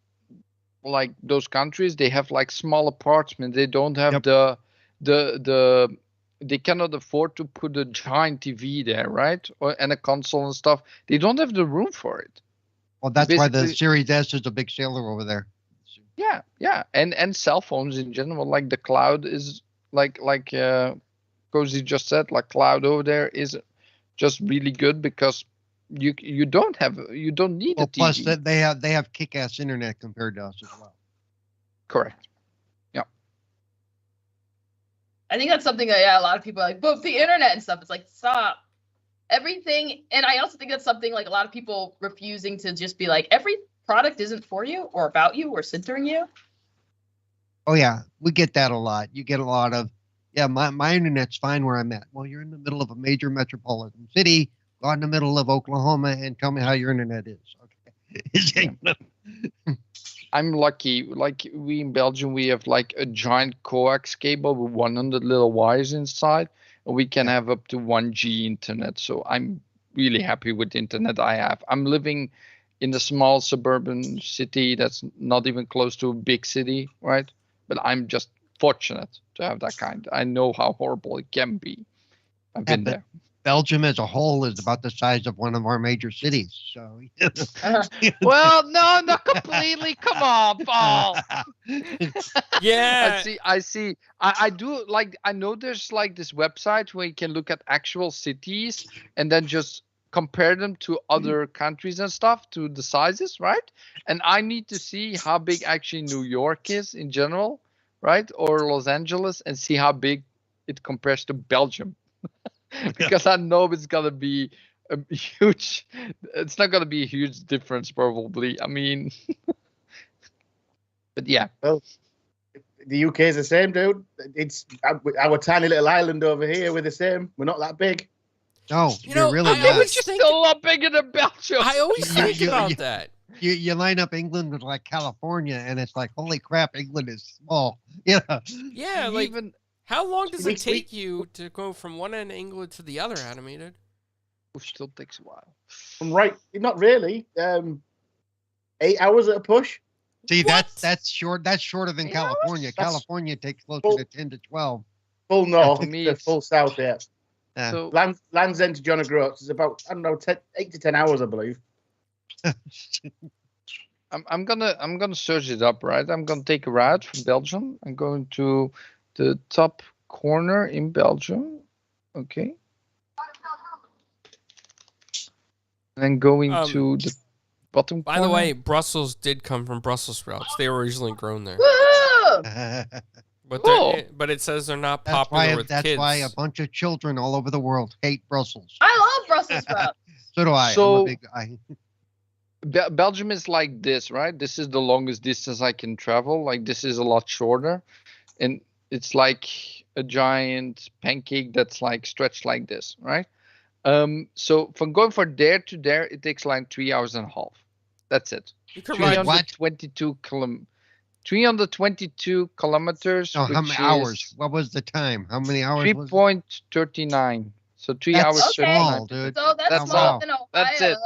like those countries, they have like small apartments. They don't have Yep. the they cannot afford to put a giant TV there, right? And a console and stuff. They don't have the room for it. well, that's why the Basically- Series S is a big seller over there. Yeah, and cell phones in general, like the cloud is like Cozy just said, like cloud over there is just really good because you don't need Well, a plus TV. that they have kick-ass internet compared to us as well. Correct. I think that's something that, yeah, a lot of people are like, but the internet and stuff. It's like, stop. Everything, and I also think that's something like a lot of people refusing to just be like, every product isn't for you or about you or centering you. Oh yeah, we get that a lot. You get a lot of, yeah, my internet's fine where I'm at. Well, you're in the middle of a major metropolitan city, go out in the middle of Oklahoma, and tell me how your internet is. Okay. I'm lucky. Like we in Belgium, we have like a giant coax cable with 100 little wires inside, and we can have up to 1G internet. So I'm really happy with the internet I have. I'm living in a small suburban city that's not even close to a big city, right? But I'm just fortunate to have that kind. I know how horrible it can be. I've been there. Belgium as a whole is about the size of one of our major cities. So, well, no, not completely. Come on, Paul. Yeah. I see. I do like. I know there's like this website where you can look at actual cities and then just compare them to other countries and stuff to the sizes, right? And I need to see how big actually New York is in general, right? Or Los Angeles, and see how big it compares to Belgium. Because I know it's gonna be a huge. It's not gonna be a huge difference, probably. I mean, but yeah. Well, the UK is the same, dude. It's our tiny little island over here. We're the same. We're not that big. No, You know, you're really I not. always It's think- still a lot bigger than Belgium. I always You- think you- about you- that. You line up England with like California, and it's like, holy crap, England is small. Yeah. Yeah, like Even how long does We- it take you to go from one end of England to the other, animated? which still takes a while. I'm right. Not really. 8 hours at a push. See, What? that's short. That's shorter than Yeah, California. that's- California takes closer Well- to 10 to 12. Full north for me, to it's- full south. Yeah. Yeah. So Land's End to John O'Groats is about, I don't know, 8 to 10 hours, I believe. I'm gonna search it up, right? I'm gonna take a route from Belgium. I'm going to the top corner in Belgium. Okay. And then going to the bottom By corner. the way, Brussels did come from Brussels sprouts. They were originally grown there. Woo! But Cool. but it says they're not That's popular why. with That's kids. why a bunch of children all over the world hate Brussels. I love Brussels sprouts. So do I. I'm So- a big guy. Belgium is like this, right? This is the longest distance I can travel. Like this is a lot shorter, and it's like a giant pancake that's like stretched like this, right? So from going from there to there, it takes like 3 hours and a half. That's it. You can Three ride. what? 322 kilometers. No, how which many is hours? What was the time? How many hours was it? 3.39. So 3 That's hours Okay. 39. small, dude. So that's That's more all. than Ohio. That's it.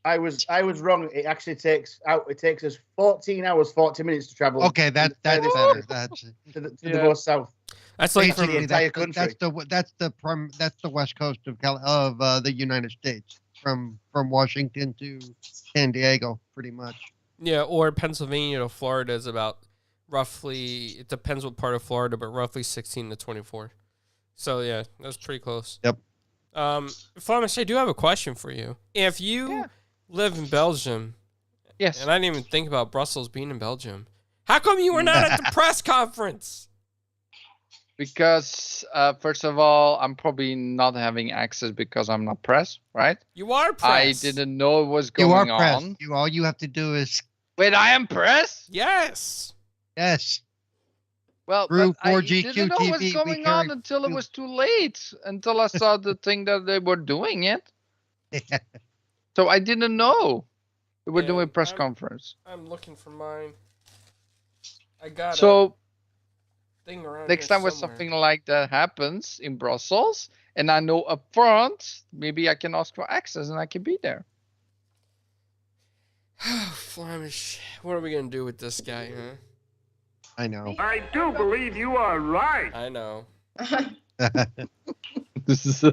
I was wrong. It actually takes us 14 hours 40 minutes to travel. Okay, that's better. That's to the Yeah. most south. That's like Basically, from basically entire that's country. that's the west coast of the United States, from Washington to San Diego, pretty much. yeah, or Pennsylvania to Florida is about roughly. It depends what part of Florida, but roughly 16 to 24. So yeah, that's pretty close. Yep. Flemish, I do have a question for you. If you Yeah. live in Belgium, Yes. and I didn't even think about Brussels being in Belgium, how come you were not at the press conference? Because first of all, I'm probably not having access because I'm not press, right? You are press. I didn't know what was You are going pressed. on. All you have to do is Wait, I am press? Yes. yes. Well, Through but I 4GQ didn't know what was TV, we going on carry- until it was too late. Until I saw the thing that they were doing it. So I didn't know we were Yeah, doing a press I'm- conference. I'm looking for mine. I got So a thing around next here time when somewhere. something like that happens in Brussels, and I know up front, maybe I can ask for access and I can be there. Flemish, what are we gonna do with this guy, huh? I know. I do believe you are right. I know. This is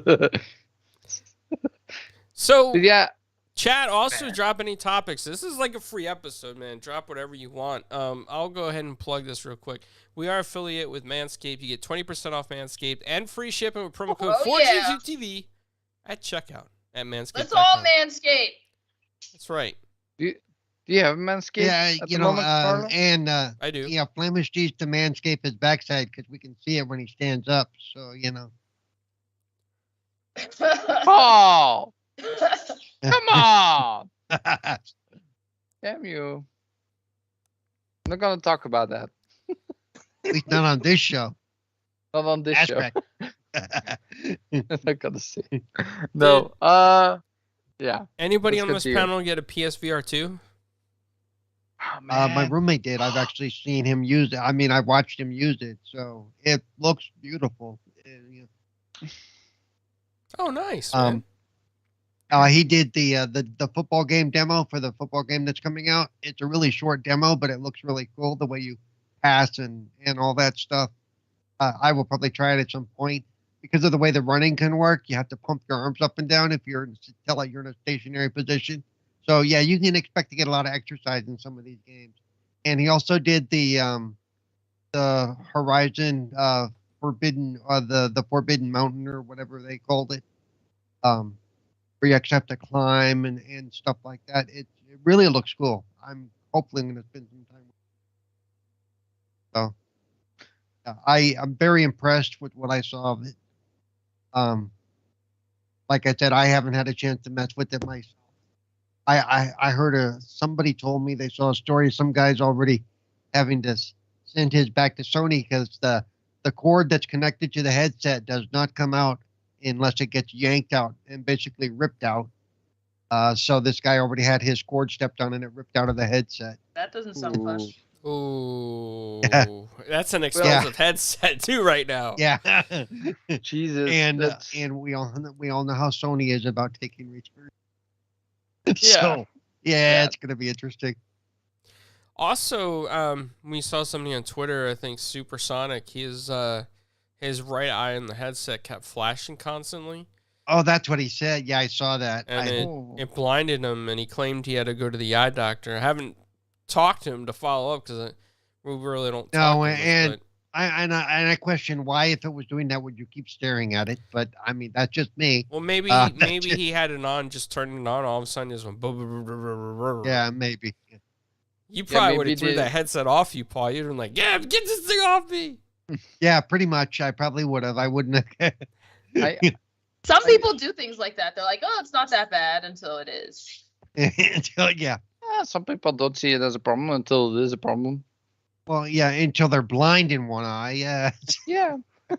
So, yeah. chat, also drop any topics. This is like a free episode, man. Drop whatever you want. I'll go ahead and plug this real quick. We are affiliate with Manscaped. You get 20% off Manscaped and free shipping with promo code Oh, yeah. 4GQTV at checkout at Manscaped. Let's all manscape. That's right. Do you have Manscaped? Yeah, at you the know, moment, Carlo? and I do. yeah, Flemish needs to manscape his backside because we can see it when he stands up. So you know. Paul, come on! Damn you! I'm not gonna talk about that. At least not on this show. Not on this show. Aspect. I'm not gonna say. No. Yeah. Anybody Let's on this continue. panel get a PSVR2? Oh, My man. roommate did. I've actually seen him use it. I mean, I watched him use it, so it looks beautiful. Oh, nice. Um, Man. He did the football game demo for the football game that's coming out. It's a really short demo, but it looks really cool the way you pass and all that stuff. I will probably try it at some point because of the way the running can work. You have to pump your arms up and down if you're in a stationary position. So yeah, you can expect to get a lot of exercise in some of these games. And he also did the Horizon Forbidden the Forbidden Mountain or whatever they called it. Where you actually have to climb and stuff like that. It really looks cool. I'm hopefully going to spend some time with it. So I'm very impressed with what I saw of it. Like I said, I haven't had a chance to mess with it myself. I heard somebody told me they saw a story. Some guy's already having to send his back to Sony because the cord that's connected to the headset does not come out unless it gets yanked out and basically ripped out. So this guy already had his cord stepped on and it ripped out of the headset. That doesn't sound fun. Ooh, Yeah. That's an expensive headset too right now. Yeah. Jesus. and we all know how Sony is about taking returns. Yeah. So yeah, it's gonna be interesting. Also, we saw something on Twitter. I think Supersonic. His right eye in the headset kept flashing constantly. Oh, that's what he said. Yeah, I saw that. And it blinded him, and he claimed he had to go to the eye doctor. I haven't talked to him to follow up because we really don't. No, talk to him, I question why, if it was doing that, would you keep staring at it? But I mean, that's just me. Well, maybe he had it on, just turning it on. All of a sudden, just went. Yeah, maybe. You probably would have maybe threw that headset off you, Paul. You'd have been like, "Yeah, get this thing off me." Yeah, pretty much. I probably would have. I wouldn't have. Some people do things like that. They're like, "Oh, it's not that bad," until it is. Yeah. Some people don't see it as a problem until it is a problem. Well, yeah, until they're blind in one eye. Yeah. Yeah. But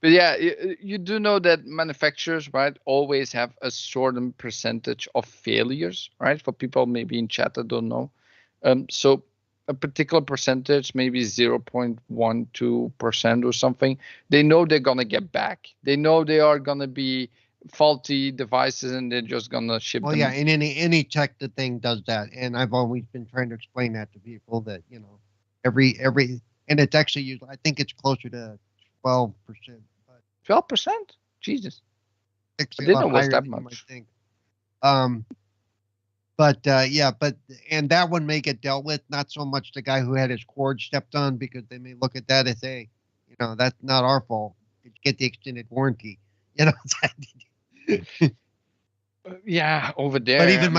yeah, you do know that manufacturers, right, always have a certain percentage of failures, right? For people maybe in chat that don't know. So a particular percentage, maybe 0.12% or something, they know they're going to get back. They know they are going to be faulty devices and they're just going to ship them. Yeah, and any tech the thing does that. And I've always been trying to explain that to people that, every and it's actually usually, I think it's closer to 12%. 12%? Jesus. I didn't know it was that much. And that one may get dealt with, not so much the guy who had his cord stepped on, because they may look at that and say, that's not our fault. Get the extended warranty. Yeah, over there. But even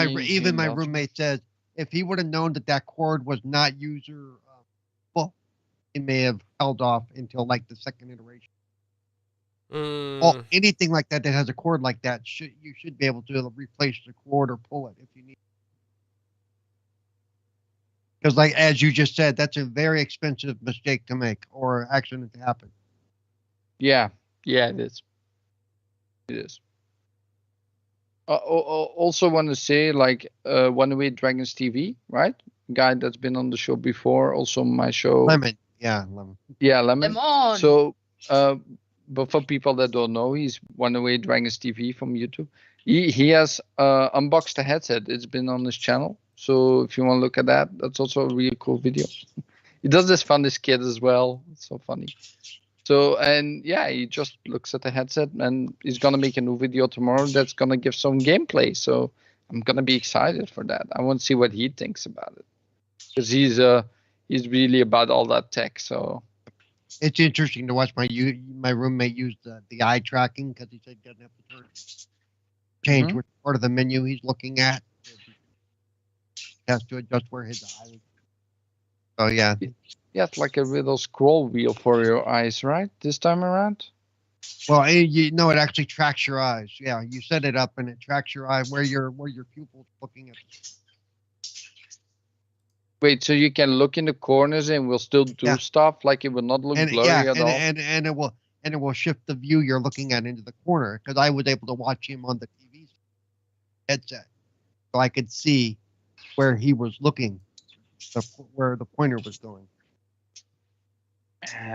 my roommate says if he would have known that cord was not user he may have held off until like the second iteration. Well, anything like that has a cord like that, you should be able to replace the cord or pull it if you need. Because, like as you just said, that's a very expensive mistake to make or accident to happen. Yeah, it is. It is. Also want to say, like, One Away Dragons TV, right? Guy that's been on the show before, also my show. Lemon. Yeah, Lemon. Yeah, Lemon. Lemon. So, but for people that don't know, he's One Away Dragons TV from YouTube. He has unboxed a headset. It's been on his channel. So if you want to look at that, that's also a really cool video. He does this funny skit as well. It's so funny. So, and yeah, he just looks at the headset and he's going to make a new video tomorrow that's going to give some gameplay. So I'm going to be excited for that. I want to see what he thinks about it. Because he's really about all that tech. So it's interesting to watch my roommate use the eye tracking, because he said he doesn't have to change which part of the menu he's looking at. He has to adjust where his eye is. So yeah. Yeah, it's like a little scroll wheel for your eyes, right? This time around? Well, it actually tracks your eyes. Yeah, you set it up and it tracks your eye where your pupil's looking at. Wait, so you can look in the corners and will still do stuff, like it will not look blurry at all? And it will shift the view you're looking at into the corner, because I was able to watch him on the TV headset, so I could see where he was looking, where the pointer was going.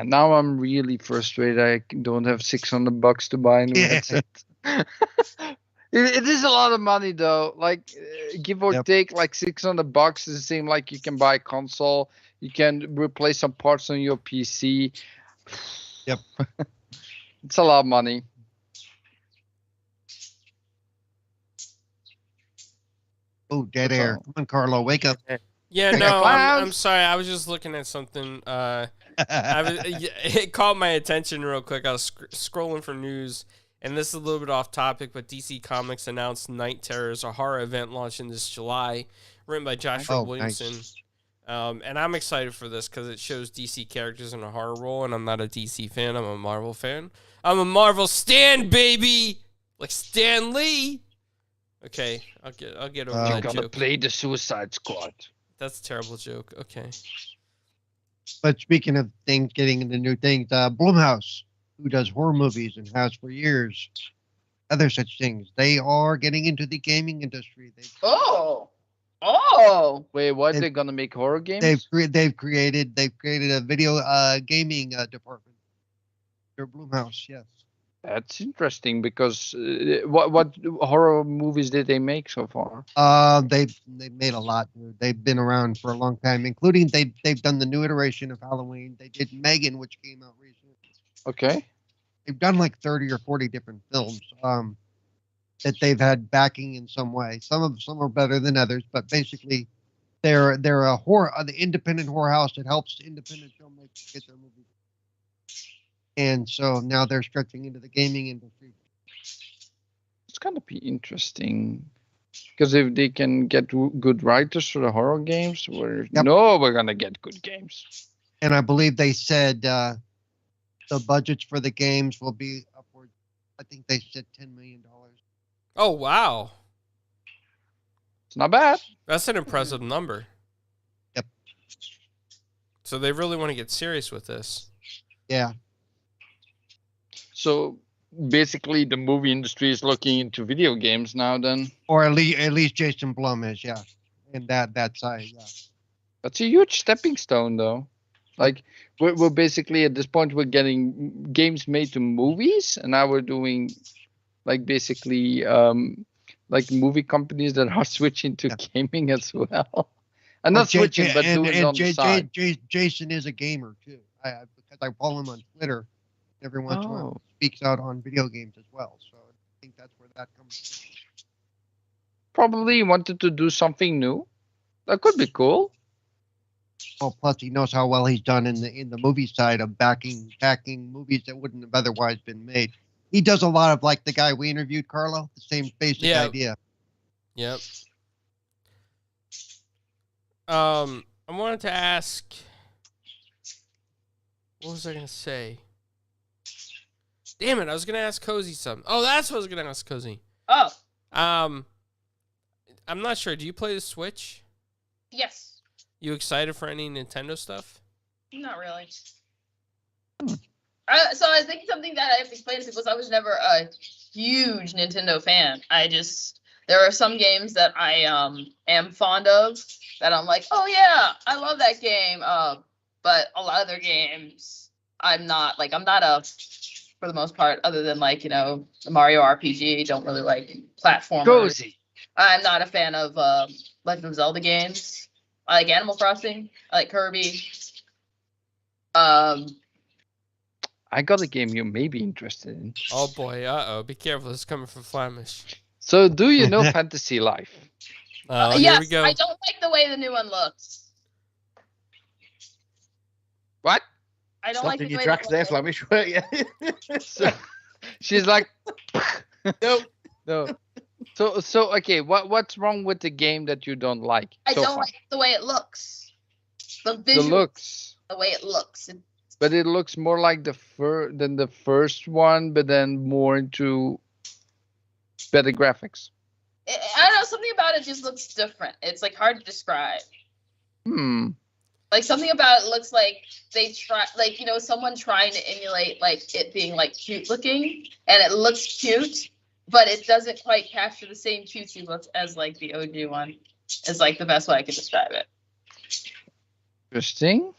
Now I'm really frustrated. I don't have $600 to buy a new headset. It is a lot of money though. Like give or Yep. take, like $600. It seems like you can buy a console. You can replace some parts on your PC. Yep. It's a lot of money. Oh, dead What's air. up? Come on, Carlo, wake up. Yeah, Yeah, no, clouds. I'm sorry. I was just looking at something. It caught my attention real quick. I was scrolling for news, and this is a little bit off topic, but DC Comics announced Night Terrors, a horror event launching this July, written by Joshua Oh, Williamson. nice. And I'm excited for this because it shows DC characters in a horror role, and I'm not a DC fan. I'm a Marvel fan. I'm a Marvel stan, baby, like Stan Lee. Okay, I'll get over Oh. You're that gonna joke. play the Suicide Squad. That's a terrible joke. Okay. But speaking of things getting into new things, Blumhouse, who does horror movies and has for years, other such things, they are getting into the gaming industry. Oh. Wait, what? They've- They're gonna make horror games? They've created a video gaming department. They're Blumhouse, yes. That's interesting because what horror movies did they make so far? They've made a lot. They've been around for a long time, including they've done the new iteration of Halloween. They did Megan, which came out recently. Okay. They've done like 30 or 40 different films that they've had backing in some way. Some are better than others, but basically they're a horror the independent horror house that helps independent filmmakers get their movies. And so now they're stretching into the gaming industry. It's gonna be interesting because if they can get good writers for the horror games, we're gonna get good games. And I believe they said the budgets for the games will be upwards. I think they said $10 million. Oh wow, It's not bad. that's an impressive number. Yep. So they really want to get serious with this. Yeah. So basically, the movie industry is looking into video games now. Then Or at least Jason Blum is, yeah. And that side, yeah. that's a huge stepping stone, though. Like we're basically at this point we're getting games made to movies, and now we're doing like basically like movie companies that are switching to gaming as well. And not switching, but doing it on the side. Jason is a gamer too. Because I follow him on Twitter. Every once in a while, he speaks out on video games as well. So I think that's where that comes from. Probably wanted to do something new. That could be cool. Well, plus he knows how well he's done in the movie side of backing movies that wouldn't have otherwise been made. He does a lot of like the guy we interviewed, Carlo. The same basic idea. Yep. I wanted to ask, what was I gonna say? Damn it! I was gonna ask Cozy something. Oh, that's what I was gonna ask Cozy. Oh. I'm not sure. Do you play the Switch? Yes. You excited for any Nintendo stuff? Not really. So I think something that I have to explain to people is I was never a huge Nintendo fan. There are some games that I am fond of that I'm like, oh yeah, I love that game. But a lot of their games I'm not a, for the most part, other than like, the Mario RPG, don't really like platformers. Cozy. I'm not a fan of Legend of Zelda games. I like Animal Crossing. I like Kirby. I got a game you may be interested in. Oh boy, be careful. This is coming from Flemish. So, do you know Fantasy Life? Here Yes, we go. I don't like the way the new one looks. What? I don't Stopped like in the your way tracks there, looks. Flemish, weren't you? So, she's like, No. no. So okay. What's wrong with the game that you don't like? I so don't far? like the way it looks. The The visual, looks. the way it looks. But it looks more like the first one, but then more into better graphics. I don't know, something about it just looks different. It's like hard to describe. Like something about it looks like they try, like, someone trying to emulate like it being like cute looking, and it looks cute, but it doesn't quite capture the same cutesy looks as like the OG one. Is like the best way I could describe it. Interesting.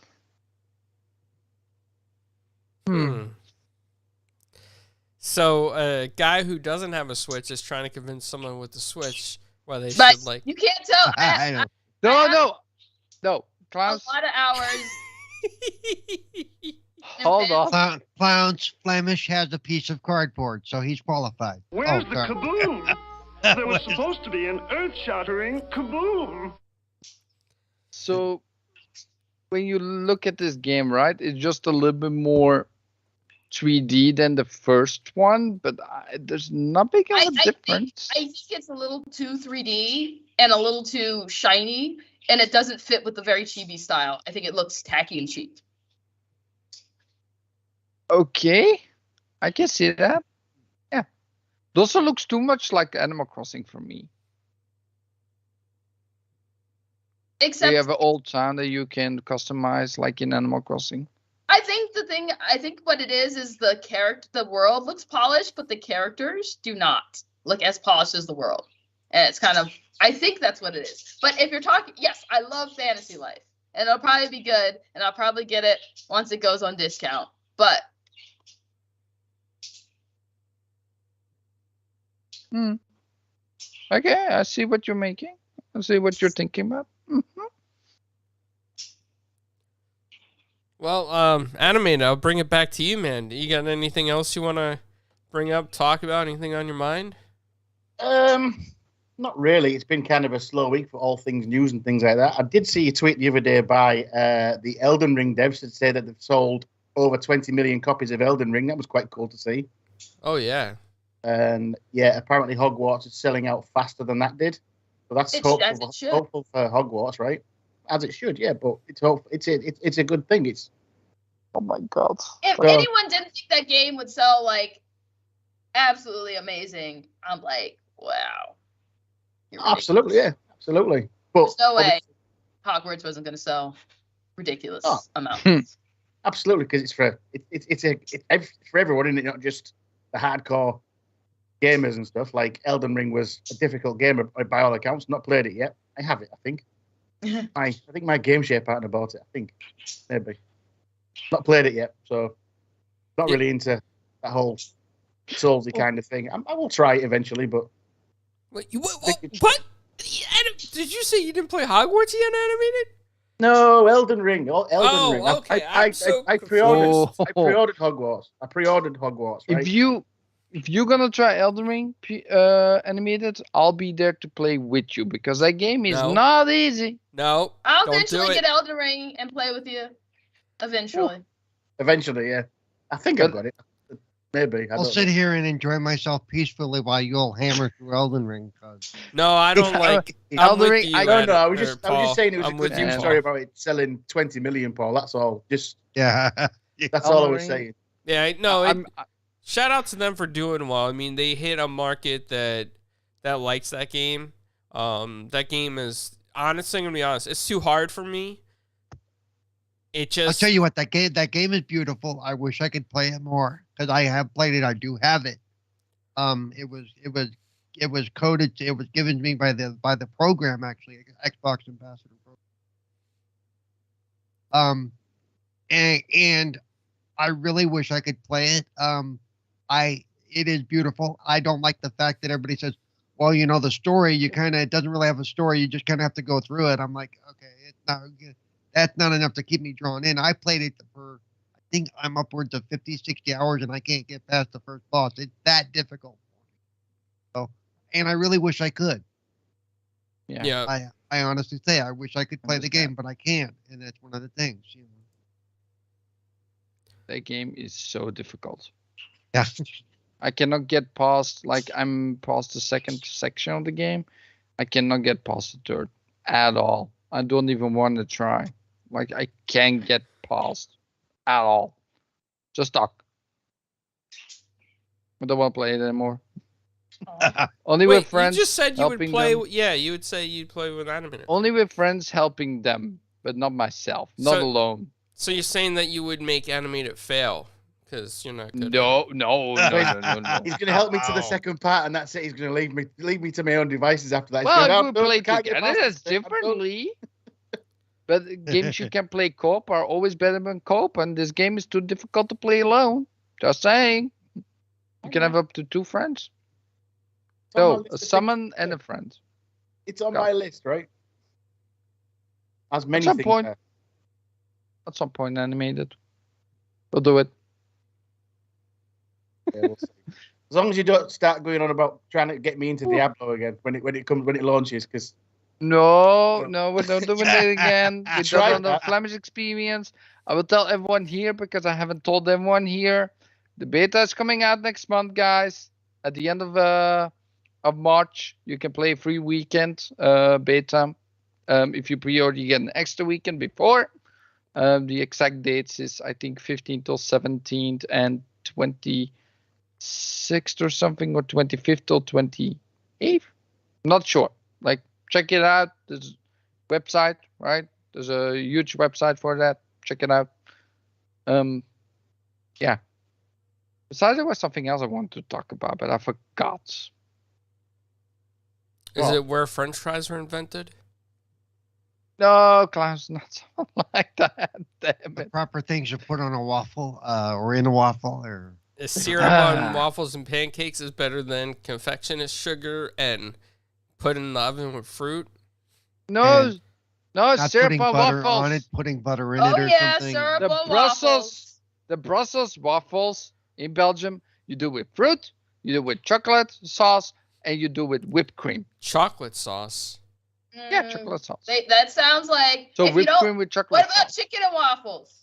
So a guy who doesn't have a Switch is trying to convince someone with the Switch why they But should like. you can't tell. I know. No, A Klaus, lot of hours. hold on. Clowns Flemish has a piece of cardboard, so he's qualified. Where's Oh, the God. kaboom? There was supposed to be an earth-shattering kaboom. So when you look at this game, right, it's just a little bit more 3D than the first one, but there's not big of a difference. I think it's a little too 3D and a little too shiny, and it doesn't fit with the very chibi style. I think it looks tacky and cheap. Okay, I can see that. Yeah, it also looks too much like Animal Crossing for me. Except You have an old town that you can customize like in Animal Crossing. I think what it is the world looks polished, but the characters do not look as polished as the world. And it's kind of, I think that's what it is. But if you're talking, yes, I love Fantasy Life. And it'll probably be good. And I'll probably get it once it goes on discount. But Okay, I see what you're making. I see what you're thinking about. Well, Animated, I'll bring it back to you, man. You got anything else you want to bring up, talk about, anything on your mind? Not really. It's been kind of a slow week for all things news and things like that. I did see a tweet the other day by the Elden Ring devs that say that they've sold over 20 million copies of Elden Ring. That was quite cool to see. Oh, yeah. And yeah, apparently Hogwarts is selling out faster than that did. So that's hopeful for Hogwarts, right? As it should, yeah. But it's a good thing. It's Oh my god. if anyone didn't think that game would sell like absolutely amazing, I'm like, wow. You're absolutely, yeah, absolutely. But There's no way Hogwarts wasn't going to sell ridiculous amounts. Absolutely, because it's for everyone, isn't it? Not just the hardcore gamers and stuff. Like Elden Ring was a difficult game by all accounts. Not played it yet. I have it, I think. I think my game share partner bought it. I think maybe not played it yet, so not really into that whole Soulsy kind of thing. I will try it eventually, but Wait, what? Did you say you didn't play Hogwarts yet, Animated? no, Elden Ring. Elden Ring. Okay. I pre-ordered Hogwarts. I pre-ordered Hogwarts. Right? If you're gonna try Elden Ring animated, I'll be there to play with you because that game is not easy. No, I'll don't eventually do it. get Elden Ring and play with you. Eventually. Eventually, yeah. I think I've got it. Maybe. I'll sit here and enjoy myself peacefully while you'll hammer through Elden Ring. No, I don't like Elden Ring. I was just saying it was I'm a with good you, news Paul. story about it selling 20 million, Paul. That's all. Just Yeah. that's all I was saying. Yeah, no. Shout out to them for doing well. I mean, they hit a market that likes that game. That game is honestly, I'm gonna be honest, it's too hard for me. I'll tell you what, that game is beautiful. I wish I could play it more because I have played it. I do have it. It was coded. It was given to me by the program, actually, Xbox Ambassador program. And I really wish I could play it. It is beautiful. I don't like the fact that everybody says, well, you know, the story, it doesn't really have a story. You just kind of have to go through it. I'm like, okay, it's not good. That's not enough to keep me drawn in. I played it for, I think I'm upwards of 50, 60 hours, and I can't get past the first boss. It's that difficult. So, and I really wish I could. Yeah. I honestly say I wish I could play the game, but I can't, and that's one of the things. You know. That game is so difficult. Yeah. I cannot get past, like, I'm past the second section of the game. I cannot get past the third at all. I don't even want to try. Like, I can't get past at all. Just stuck. I don't want to play it anymore. Only with friends. You just said you would play. them. Yeah, you would say you'd play with Animated. Only with friends helping them, but not myself. Not alone. So you're saying that you would make Animated fail because you're not good. No. He's going to help me to the second part, and that's it. He's going to leave me to my own devices after that. Well, if we play together, that's differently. But games you can play co-op are always better than co-op, and this game is too difficult to play alone. Just saying. You can have up to 2 friends. It's on my No, list a of things summon to and do. a friend. It's on Go. my list, right? As many some things point. there. At some point, animated. We'll do it. Yeah, we'll see. As long as you don't start going on about trying to get me into Diablo again when it launches, because No, No. we're not doing it again. We did Tried on the that. Flemish experience. I will tell everyone here because I haven't told everyone here. The beta is coming out next month, guys. At the end of March, you can play a free weekend beta. If you pre-order, you get an extra weekend before. The exact dates is I think 15th till 17th and 26th or something, or 25th till 28th. Not sure. Like, check it out. There's a website, right? There's a huge website for that. Check it out. Yeah. Besides, there was something else I wanted to talk about, but I forgot. Is it where French fries were invented? No, Klaus, not something like that. Damn The it. proper things you put on a waffle, or in a waffle, or Is syrup on waffles and pancakes is better than confectionist sugar and put in the oven with fruit? No, And no, not syrup putting on butter waffles. on it, putting butter in Oh it or yeah, something. syrup The on Brussels, waffles. the Brussels waffles in Belgium, you do with fruit, you do with chocolate sauce, and you do with whipped cream. Chocolate sauce. Yeah, Mm, chocolate sauce. that sounds like. So if you whipped don't, cream with chocolate what about sauce. chicken and waffles?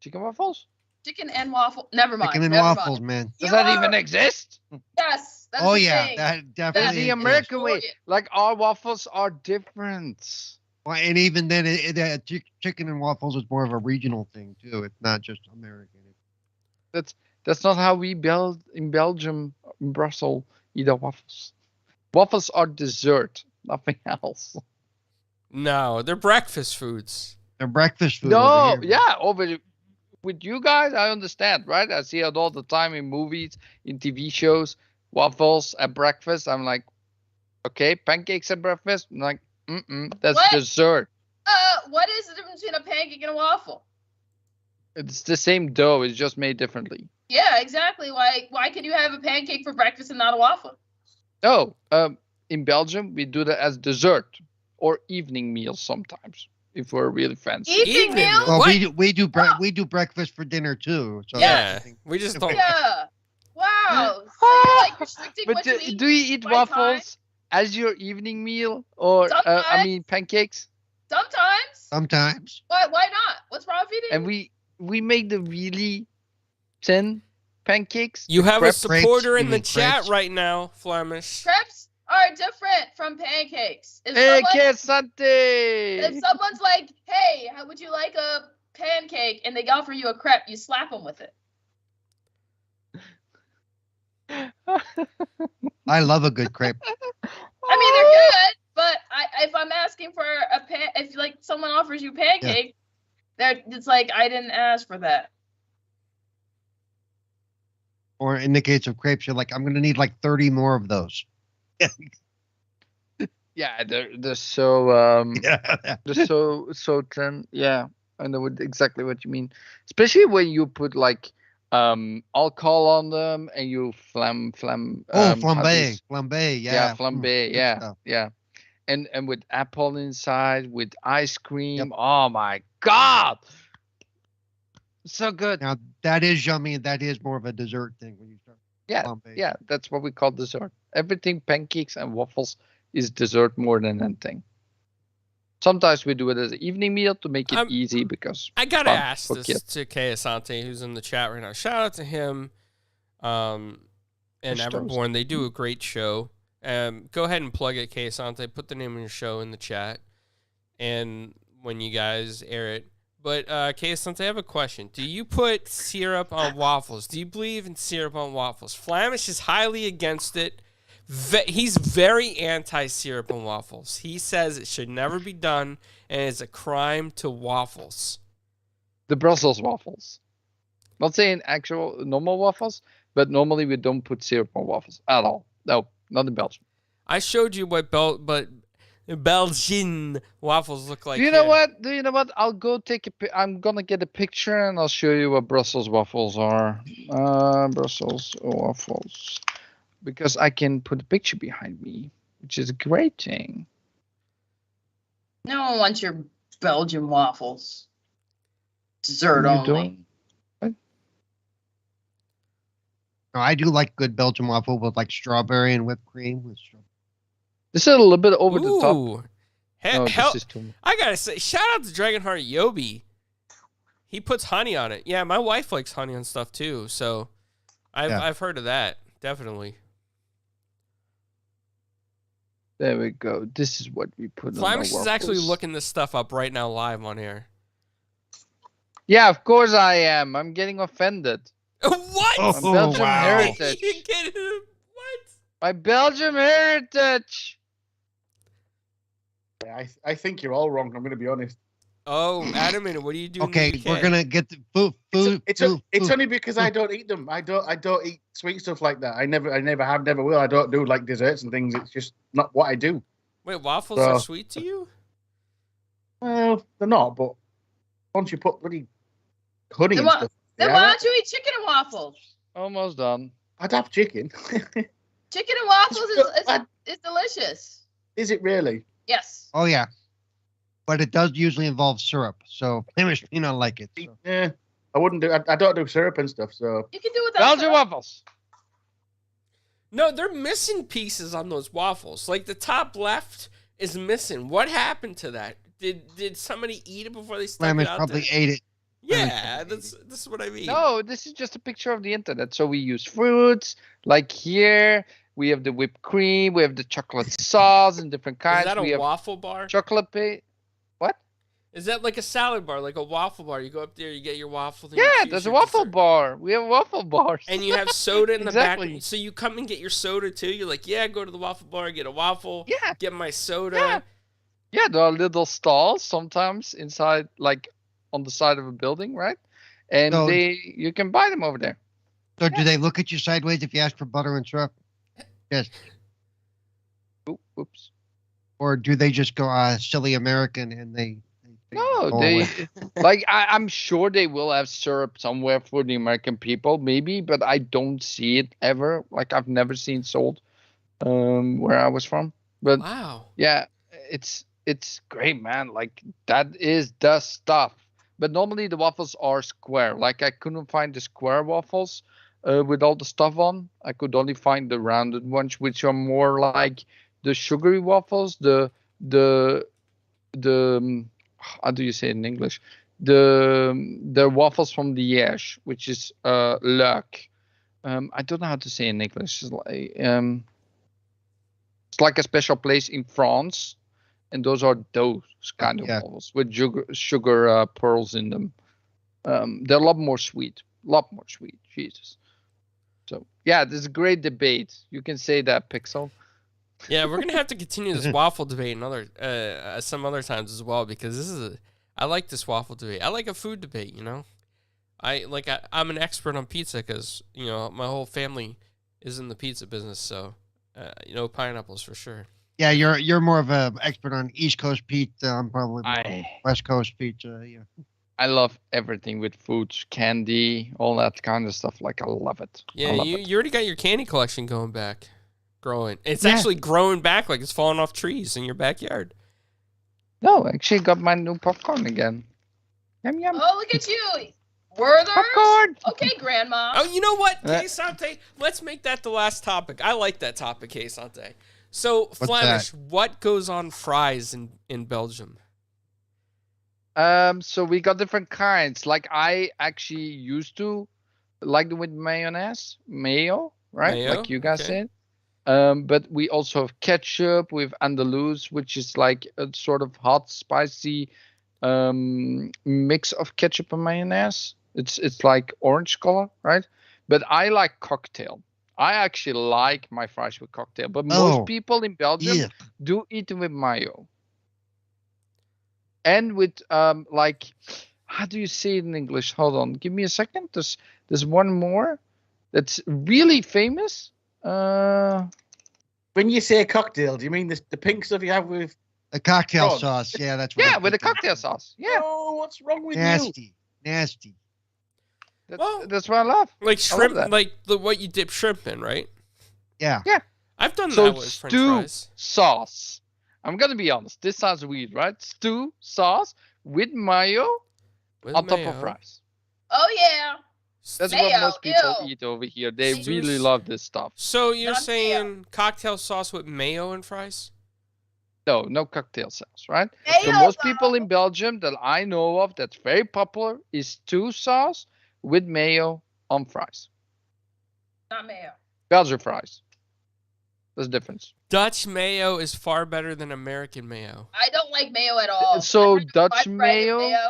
Chicken waffles? Chicken and waffle. Never mind. Chicken and never waffles, mind. man. Does You that are- even exist? Yes. That's Oh the yeah, thing. that That's definitely. the is. American way. Jordan. Like, our waffles are different. Well, and even then, chicken and waffles is more of a regional thing too. It's not just American. That's not how we build in Belgium, in Brussels, eat our waffles. Waffles are dessert, nothing else. No, they're breakfast foods. They're breakfast food. No, over here. yeah, over with you guys, I understand, right? I see it all the time in movies, in TV shows, waffles at breakfast. I'm like, okay, pancakes at breakfast. I'm like, that's What? dessert. What is the difference between a pancake and a waffle? It's the same dough, it's just made differently. Yeah, exactly. Why can you have a pancake for breakfast and not a waffle? No, in Belgium, we do that as dessert or evening meals sometimes, if we're really fancy. Evening Evening meal? meal? Well, What? we do breakfast for dinner too. So Yeah, I think- we just don't. Yeah. Wow. So you're like restricting But what you eat? do you eat by time? waffles as your evening meal, or Sometimes. pancakes? Sometimes. Sometimes. Why not? What's wrong with eating? And we make the really thin pancakes. You the have a crepe- supporter crepes, in the you mean chat crepes? right now, Flemish. Crepes are different from pancakes. Hey, que sante! If someone's like, "Hey, how would you like a pancake?" and they offer you a crepe, you slap them with it. I love a good crepe. I mean, they're good, but if I'm asking for if like someone offers you pancake, it's like I didn't ask for that. Or in the case of crepes, you're like, I'm gonna need like 30 more of those. Yeah, they're so Yeah. they're so thin. Yeah, I know exactly what you mean. Especially when you put like alcohol on them and you flambe. Oh, flambe. Yeah, Mm, flambe. good Yeah, stuff. yeah. And with apple inside, with ice cream. Oh my god, so good. Now that is yummy, and that is more of a dessert thing when you start. Yeah, flambe. yeah, that's what we call dessert. Everything pancakes and waffles is dessert more than anything. Sometimes we do it as an evening meal to make it easy because I gotta fun ask for this kids. to Kay Asante, who's in the chat right now. Shout out to him, and Fish toast. Everborn. They do a great show. Go ahead and plug it, Kay Asante. Put the name of your show in the chat, and when you guys air it. But Kay Asante, I have a question. Do you put syrup on waffles? Do you believe in syrup on waffles? Flamish is highly against it. He's very anti-syrup on waffles. He says it should never be done, and it's a crime to waffles. The Brussels waffles. Not saying actual normal waffles, but normally we don't put syrup on waffles at all. No, not in Belgium. I showed you but Belgian waffles look like. Do you know here. what? I'll go take I'm gonna get a picture and I'll show you what Brussels waffles are. Brussels waffles, because I can put a picture behind me, which is a great thing. No one wants your Belgian waffles. Dessert You only. don't? No, I do like good Belgian waffle with like strawberry and whipped cream. This is a little bit over the top. Ooh. No, Hell, this is too much. I gotta say, shout out to Dragonheart Yobi. He puts honey on it. Yeah, my wife likes honey on stuff too, so I've heard of that. Definitely. There we go. This is what we put on our Flamish is actually waffles. looking this stuff up right now live on here. Yeah, of course I am. I'm getting offended. What? Oh, I'm Belgian wow. heritage. You get it? What? My Belgian heritage. I think you're all wrong. I'm going to be honest. Oh, Adam, what do you do? Okay, in the UK? we're gonna get the food. It's only because I don't eat them. I don't eat sweet stuff like that. I never have, never will. I don't do like desserts and things. It's just not what I do. Wait, waffles So- are sweet to you? Well, they're not. But once you put bloody honey Then and why- stuff, Then yeah, why don't you eat chicken and waffles? Almost done. I'd have chicken. Chicken and waffles What? is delicious. Is it really? Yes. Oh yeah, but it does usually involve syrup, so Flamish may not like it. So. Yeah, I wouldn't do. I don't do syrup and stuff. So You can do it without Belgian syrup. waffles. No, they're missing pieces on those waffles. Like the top left is missing. What happened to that? Did somebody eat it before they stuck Flamish it out probably there? ate it. Yeah, this is what I mean. No, this is just a picture of the internet. So we use fruits. Like here, we have the whipped cream. We have the chocolate sauce in different Is kinds. that We a have waffle bar? chocolate pay. What? Is that like a salad bar, like a waffle bar? You go up there, you get your waffle. then you Yeah, choose there's a your waffle dessert. bar. We have waffle bars. And you have soda in the Exactly. back. So you come and get your soda too. You're like, yeah, go to the waffle bar, get a waffle, Yeah. get my soda. Yeah. Yeah, there are little stalls sometimes inside, like on the side of a building, right? And So- you can buy them over there. So do they look at you sideways if you ask for butter and syrup? Yes. Oops. Or do they just go silly American and they No, go they away? like I'm sure they will have syrup somewhere for the American people, maybe, but I don't see it ever. Like I've never seen sold where I was from. But Wow. yeah, it's great, man. Like that is the stuff. But normally the waffles are square. Like I couldn't find the square waffles with all the stuff on. I could only find the rounded ones, which are more like the sugary waffles. The how do you say it in English? The waffles from Liège, which is Luck. I don't know how to say in English. It's like a special place in France, and those are those kind of Yeah. waffles with sugar pearls in them. They're a lot more sweet. Jesus. So yeah, this is a great debate. You can say that, Pixel. Yeah, we're gonna have to continue this waffle debate another some other times as well, because I like this waffle debate. I like a food debate. You know, I'm an expert on pizza because my whole family is in the pizza business, so pineapples for sure. Yeah, you're more of an expert on East Coast pizza. I'm probably more I West Coast pizza. Yeah. I love everything with foods, candy, all that kind of stuff. Like I love it. I Yeah, love you it. already got your candy collection growing. It's Yeah. actually growing back like it's falling off trees in your backyard. No, actually got my new popcorn again. Yum yum. Oh, look at you. Werther's? Popcorn. Okay, Grandma. Oh, you know what, Uh, Kay Sante? Let's make that the last topic. I like that topic, Kay Sante. So, What's Flemish, what goes on fries in Belgium? So we got different kinds. Like I actually used to like them with mayonnaise, mayo, right? Mayo, Like you guys okay. said. But we also have ketchup. We have andalous, which is like a sort of hot, spicy mix of ketchup and mayonnaise. It's like orange color, right? But I like cocktail. I actually like my fries with cocktail. But Oh, most people in Belgium Yeah. do eat them with mayo. And with like, how do you say it in English? Hold on, give me a second. There's one more that's really famous. when you say cocktail, do you mean the pink stuff you have with The cocktail Frog. sauce. Yeah, that's what Yeah, I'm with the thinking. cocktail sauce. Yeah, Oh, what's wrong with you? Nasty. Nasty. that's what I love. Like I love shrimp, that. like what you dip shrimp in, right? Yeah. I've done So that with French stew fries. sauce. I'm gonna be honest. This sounds weird, right? Stew sauce with mayo With on top mayo. of fries. Oh yeah. That's Mayo, what most people ew. eat over here. They Stew really s- love this stuff. So you're Not saying cocktail sauce with mayo and fries? No, no cocktail sauce, right? So Mayo, most people though. in Belgium that I know of that's very popular is stew sauce with mayo on fries. Not mayo. Belgian fries. There's a difference. Dutch mayo is far better than American mayo. I don't like mayo at all. So I had Dutch fried bread and mayo?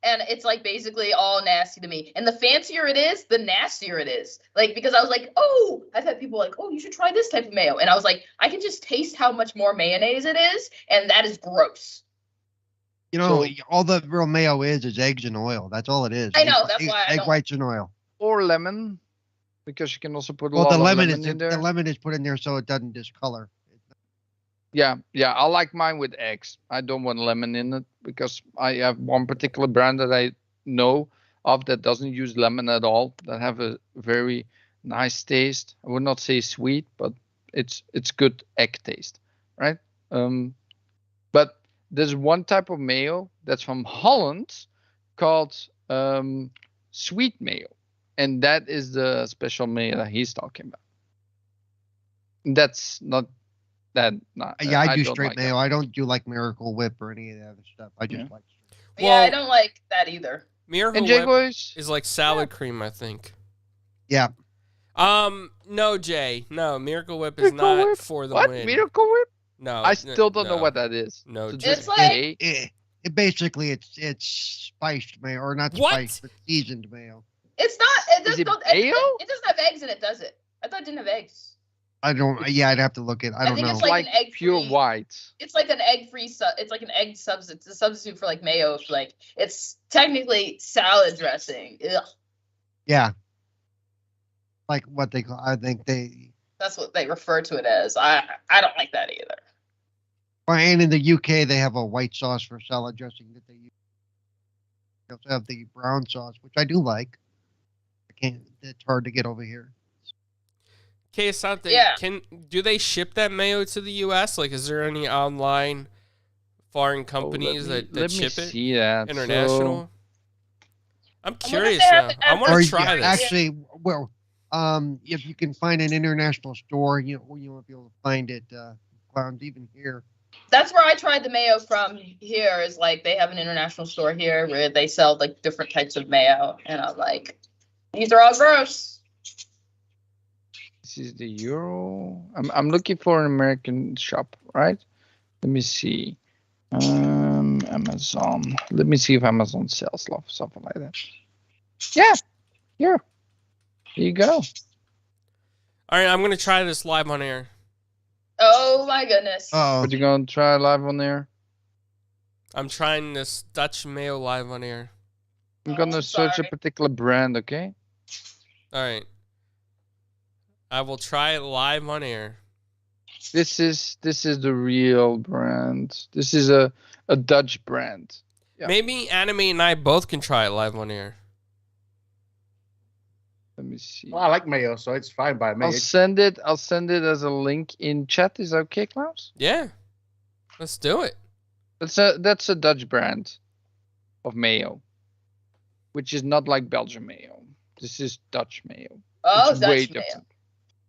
and it's like basically all nasty to me. And the fancier it is, the nastier it is. Like because I was like, oh, I've had people like, oh, you should try this type of mayo, and I was like, I can just taste how much more mayonnaise it is, and that is gross. You know, So- all the real mayo is eggs and oil. That's all it is. I know, that's why I egg don't- whites and oil. Or lemon, because you can also put a Well, lot the of lemon lemon is in there. the lemon is put in there so it doesn't discolor. Yeah, I like mine with eggs. I don't want lemon in it because I have one particular brand that I know of that doesn't use lemon at all, that have a very nice taste. I would not say sweet, but it's good egg taste, right? But there's one type of mayo that's from Holland called sweet mayo, and that is the special mayo that he's talking about. That's not that. Yeah, I do don't straight like mayo. that. I don't do like Miracle Whip or any of the other stuff. I just Yeah. like straight. Yeah, I Well- don't like that either. Miracle And Jay Whip boys, is like salad cream, I think. Yeah. No, Jay. No, Miracle Whip is Miracle not Whip? for the what win. Miracle Whip? No, I still don't know no. what that is. No, So Jay. It's just like- A? It basically it's spiced mayo or not What? spiced, but seasoned mayo. It's not. It Is does it not. mayo? It doesn't have eggs in it, does it? I thought it didn't have eggs. I don't. Yeah, I'd have to look it. I don't think know. it's It's like like an egg pure free- white. It's like an egg-free. It's like an egg substitute. It's a substitute for like mayo. Like it's technically salad dressing. Ugh, Yeah. Like what they call. I think they. that's what they refer to it as. I don't like that either. And in the UK, they have a white sauce for salad dressing that they use. They also have the brown sauce, which I do like. I can't. It's hard to get over here. Okay, Asante, Yeah. do they ship that mayo to the U.S.? Like, is there any online foreign Oh, companies that let me ship it? see that. International? I'm if curious they have now. it I at- want Or to try yeah, this. actually, well, if you can find an international store, you won't be able to find it. Clowns even here. That's where I tried the mayo from. Here is like they have an international store here where they sell like different types of mayo, and I'm like, these are all gross. This is the euro. I'm looking for an American shop, right? Let me see. Amazon. Let me see if Amazon sells stuff, something like that. Yeah, here. Here you go. All right, I'm going to try this live on air. Oh my goodness. Oh, What you gonna try live on there? I'm trying this Dutch mayo live on air. I'm gonna search a sorry. particular brand, okay? All right. I will try it live on air. This is the real brand. This is a Dutch brand. Yeah. Maybe Anime and I both can try it live on air. Let me see. Well, I like mayo, so it's fine by me. I'll send it as a link in chat. Is that okay, Klaus? Yeah. Let's do it. That's a Dutch brand of mayo, which is not like Belgian mayo. This is Dutch mayo. Oh, It's way Dutch mayo. different.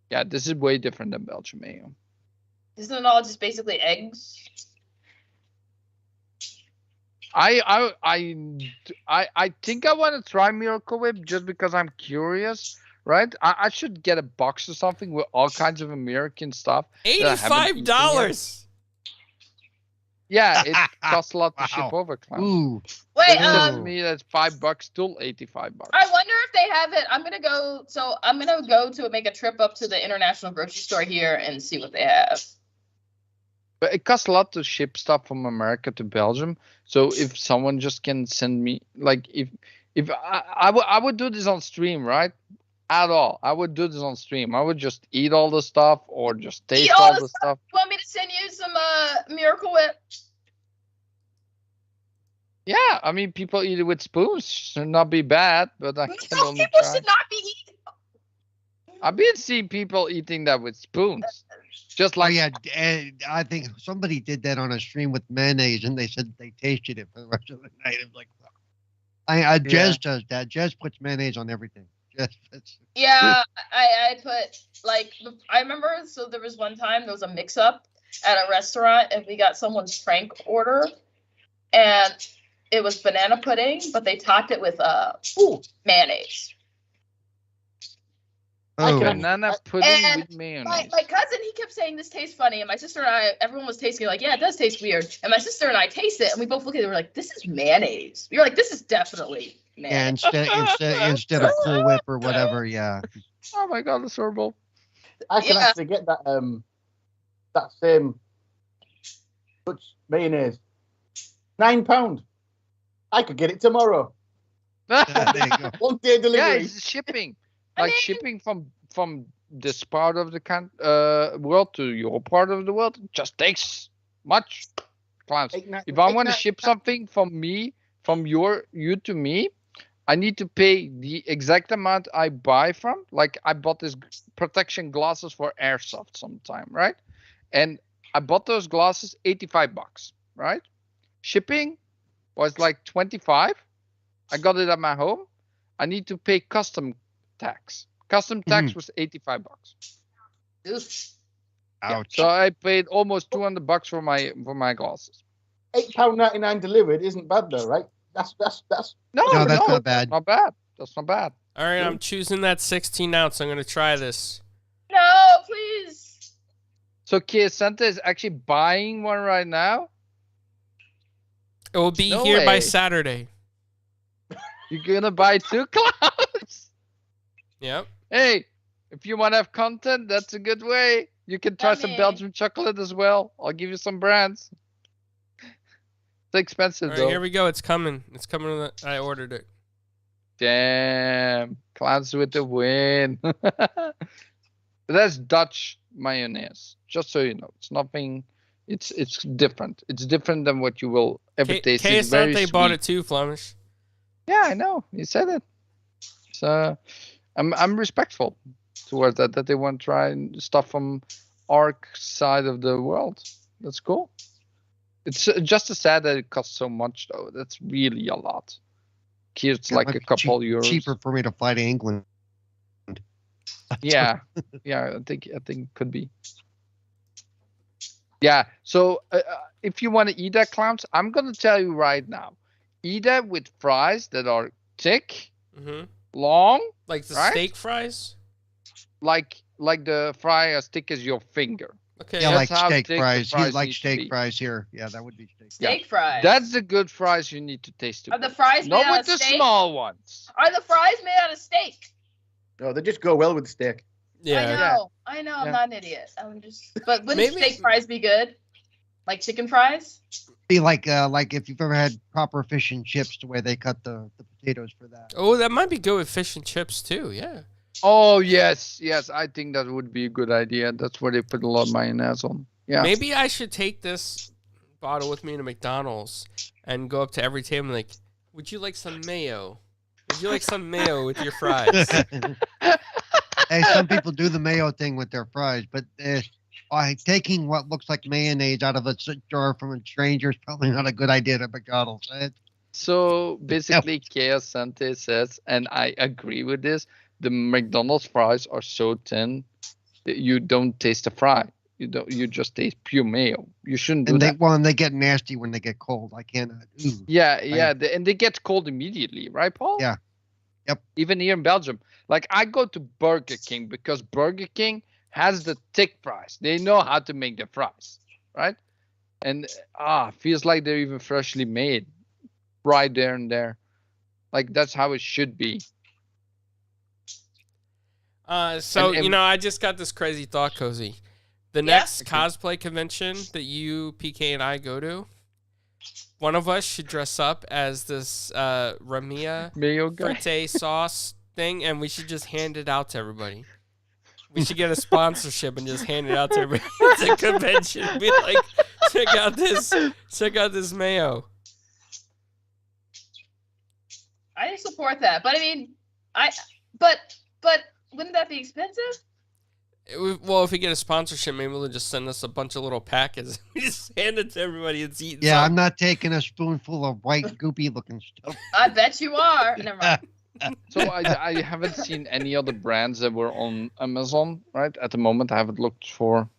Yeah, this is way different than Belgian mayo. Isn't it all just basically eggs? I think I want to try Miracle Whip just because I'm curious, right? I should get a box or something with all kinds of American stuff. I haven't eaten $85. Yeah, it costs a lot to ship Wow. over, Klaus. ooh, Wait, It costs Ooh. me that's $5 still $85. I wonder if they have it. I'm gonna go. So I'm gonna go to make a trip up to the international grocery store here and see what they have. But it costs a lot to ship stuff from America to Belgium. So if someone just can send me, like, if I would do this on stream, right? At all, I would do this on stream. I would just eat all the stuff or just taste all all the the stuff. You want me to send you some Miracle Whip? Yeah, I mean, people eat it with spoons. Should not be bad, but I can only People try. should not be eating. I've been seeing people eating that with spoons. Just Oh like, yeah, and I think somebody did that on a stream with mayonnaise, and they said they tasted it for the rest of the night. It was like, fuck. Jez does that. Jez puts mayonnaise on everything. Yeah, I put like I remember. So there was one time there was a mix-up at a restaurant, and we got someone's prank order, and it was banana pudding, but they topped it with mayonnaise. Oh, banana pudding And with mayonnaise. My cousin, he kept saying this tastes funny, and my sister and I, everyone was tasting it like, yeah, it does taste weird. And my sister and I taste it, and we both look at it, we're like, this is mayonnaise. We were like, this is definitely yeah, mayonnaise. instead of Cool Whip or whatever, yeah. Oh my god, that's horrible. I can Yeah. actually get that that same much mayonnaise. £9. I could get it tomorrow. There you go. 1 day Yeah, delivery. it's shipping. I Like mean- shipping from this part of the world to your part of the world just takes much. Clowns. If I want to ship something from you to me, I need to pay the exact amount I buy from. Like I bought this protection glasses for airsoft sometime, right? And I bought those glasses $85, right? Shipping was like 25. I got it at my home. I need to pay custom tax. Custom tax was $85. Oof. Yeah, Ouch. so I paid almost $200 for my glasses. £8.99 delivered isn't bad though, right? That's No, No, that's not bad. Not bad. That's not bad. All right, I'm choosing that 16 ounce. I'm gonna try this. No, please. So Kia Santa is actually buying one right now. It will be No here by way. Saturday. You're gonna buy 2 clouds. Yep. Hey, if you want to have content, that's a good way. You can try some Yummy. Belgian chocolate as well. I'll give you some brands. It's expensive All though. right, here we go. It's coming. It's coming. I ordered it. Damn, clowns with the win. But that's Dutch mayonnaise. Just so you know, it's nothing. It's different. It's different than what you will ever taste. It's very Asante bought sweet. it too, Flemish. Yeah, I know. You said it. So I'm respectful towards that they want to try stuff from our side of the world. That's cool. It's just sad that it costs so much though. That's really a lot. Here it's Yeah, like might a be couple euros. cheaper for me to fly to England. Yeah, yeah. I think it could be. Yeah. So if you want to eat that, clowns, I'm gonna tell you right now. Eat that with fries that are thick, Mm-hmm. long, Like the Right? steak fries. like the fry as thick as your finger. Okay. Yeah, That's like how steak thick the fries. You fries like need to steak be. fries here? Yeah, that would be steak. Steak fries. That's the good fries you need to taste. Are the fries made Not out with of the steak? small ones. Are the fries made out of steak? no, they just go well with the steak. Yeah. I know. I'm Yeah. not an idiot. I'm just. But wouldn't Maybe- steak fries be good? Like chicken fries? Be like if you've ever had proper fish and chips, the way they cut the potatoes for that. Oh, that might be good with fish and chips too. Yeah. Oh yes, yes. I think that would be a good idea. That's where they put a lot of mayonnaise on. Yeah. Maybe I should take this bottle with me to McDonald's and go up to every table and like, would you like some mayo? Would you like some mayo with your fries? Hey, some people do the mayo thing with their fries, but taking what looks like mayonnaise out of a jar from a stranger is probably not a good idea to McDonald's. So basically, Chaos Sante says, and I agree with this. The McDonald's fries are so thin that you don't taste the fry. You just taste pure mayo. You shouldn't do And that. they get nasty when they get cold. I cannot. Ooh. Yeah, and they get cold immediately, right, Paul? Yeah. Yep. Even here in Belgium, like I go to Burger King because Burger King has the thick fries. They know how to make their fries, right? And feels like they're even freshly made, right there and there. Like that's how it should be. So And- you know, I just got this crazy thought, Cozy. The Yeah? next cosplay convention that you, PK, and I go to, one of us should dress up as this Ramia Mayo guy. Frite sauce thing, and we should just hand it out to everybody. We should get a sponsorship and just hand it out to everybody at the convention. Be like, check out this mayo. I support that, but I mean, but wouldn't that be expensive? Well, if we get a sponsorship, maybe they'll just send us a bunch of little packets. We just hand it to everybody that's eating. Yeah, I'm something. not taking a spoonful of white goopy looking stuff. I bet you are. Never mind. So I haven't seen any other brands that were on Amazon, right? At the moment, I haven't looked for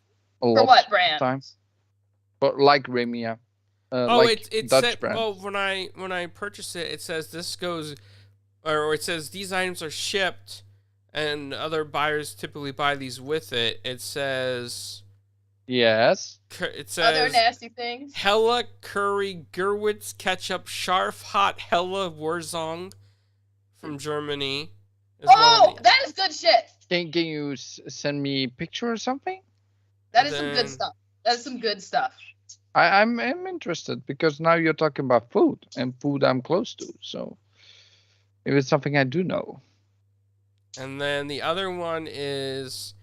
a lot For what of brand? time. But like Remia. Oh, like it Dutch said. brand. Well, when I purchased it, it says this goes, or it says these items are shipped, and other buyers typically buy these with it. It says. Yes. It Other says nasty things. Hella Curry Gerwitz Ketchup Scharf Hot Hella Wurzong from Germany. Oh, that is good shit. Can you send me a picture or something? That is some Then- good stuff. That is some good stuff. I'm interested because now you're talking about food and food I'm close to. So if it's something I do know. And then the other one is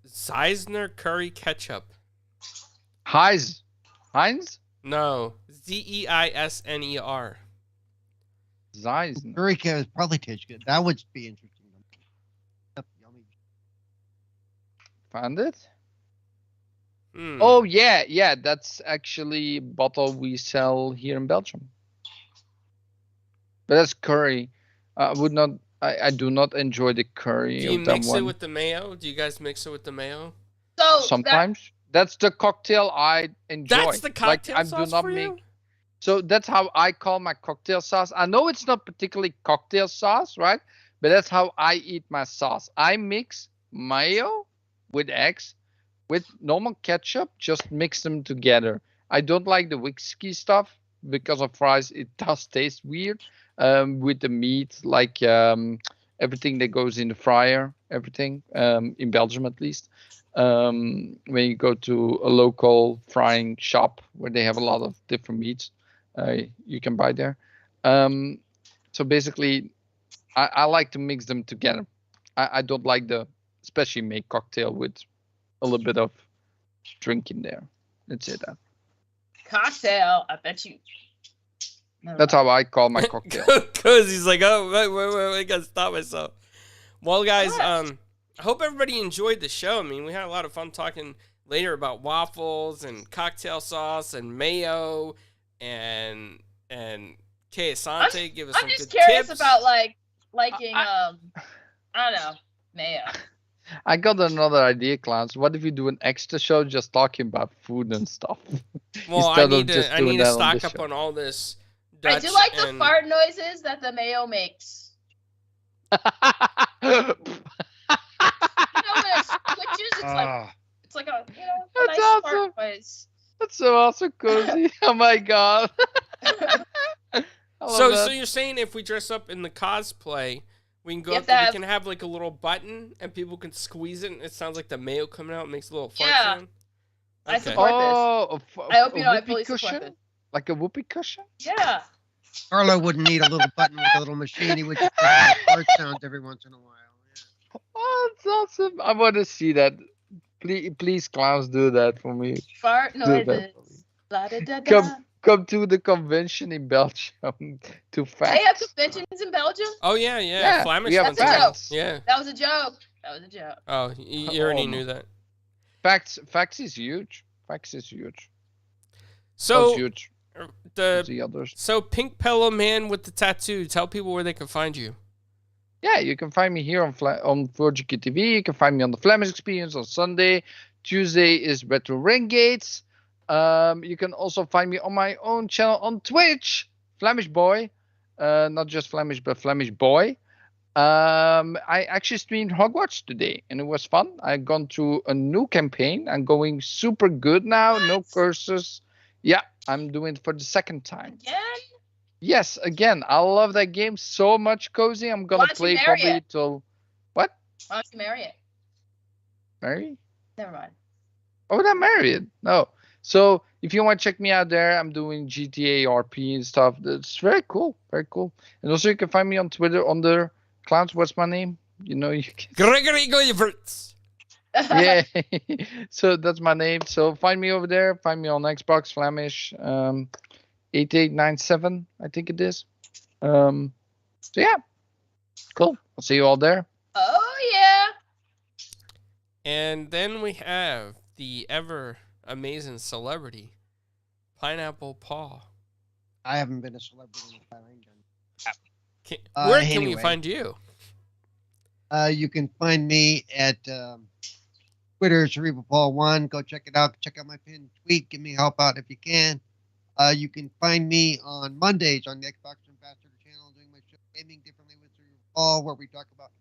Zeisner Curry Ketchup. Heinz? No, Zeisner. Zeisner. Curry can probably taste good. That would be interesting. Yep, yummy. Found it? Hmm. Oh yeah, that's actually a bottle we sell here in Belgium. But that's curry. I do not enjoy the curry Do you of that mix one. it with the mayo? Do you guys mix it with the mayo? So Sometimes. That's the cocktail I enjoy. That's the cocktail I sauce do not for you? So that's how I call my cocktail sauce. I know it's not particularly cocktail sauce, right? But that's how I eat my sauce. I mix mayo with eggs with normal ketchup, just mix them together. I don't like the whiskey stuff because of fries. It does taste weird with the meat, like everything that goes in the fryer, everything in Belgium at least. When you go to a local frying shop where they have a lot of different meats, you can buy there. So basically, I like to mix them together. I don't like especially make cocktail with a little bit of drink in there. Let's say that. cocktail. I bet you. Never That's mind. how I call my cocktail. Because he's like, oh, wait, I gotta stop myself. Well, guys, What? I hope everybody enjoyed the show. I mean, we had a lot of fun talking later about waffles and cocktail sauce and mayo and Kay Asante. Give us I'm some just good curious tips. about liking I don't know, mayo. I got another idea, clowns. What if you do an extra show just talking about food and stuff? Well, instead of just I doing need to that on stock this up show. on all this. I Dutch do like the and- fart noises that the mayo makes. You know when it switches, it's like a a That's nice awesome. fart noise. That's so awesome, Cozy. Oh my god. I love So that. you're saying if we dress up in the cosplay, we can go You up have to and we have- can have like a little button and people can squeeze it and it sounds like the mayo coming out, makes a little fart Yeah. sound? I Okay. support this. Oh, I hope you know I whoopee fully support cushion? this. Like a whoopee cushion? Yeah. Carlo wouldn't need a little button with a little machine. He would just make fart sounds every once in a while. Yeah. Oh, that's awesome. I want to see that. Please, clowns, do that for me. Fart Do that noises. for me. La da da da. Come to the convention in Belgium to facts. They have conventions in Belgium? Oh yeah, Yeah, Flemish we have ones. That's a facts. Yeah. That was a joke. That was a joke. Oh, you already Oh, knew that. Facts is huge. Facts is huge. So Not huge. as the others. So Pink Pillow Man with the tattoo. Tell people where they can find you. Yeah, you can find me here on Virgin TV. You can find me on the Flemish Experience on Sunday. Tuesday is Retro Renegades. You can also find me on my own channel on Twitch, Flemish Boy. Not just Flemish, but Flemish Boy. I actually streamed Hogwarts today, and it was fun. I've gone through a new campaign. I'm going super good now. No curses. Yeah, I'm doing it for the second time. Again? Yes, again. I love that game so much, Cozy. I'm gonna Why don't you play marry probably it? till what? Why don't you marry it? Mary? Never mind. Oh, not married. No. So if you want to check me out there, I'm doing GTA RP and stuff. It's very cool. Very cool. And also you can find me on Twitter under Clowns. What's my name? You know you can Gregory Goyverts. yeah. So that's my name. So find me over there. Find me on Xbox Flemish 8897, I think it is. So yeah, cool. I'll see you all there. Oh yeah. And then we have the ever amazing celebrity, Pineapple Paw. I haven't been a celebrity in a while. Where can we Anyway. find you? You can find me at Twitter, CerebralPaul1. Go check it out. Check out my pinned tweet. Give me help out if you can. You can find me on Mondays on the Xbox Ambassador channel doing my show, Gaming Differently with Cerebral Paul, where we talk about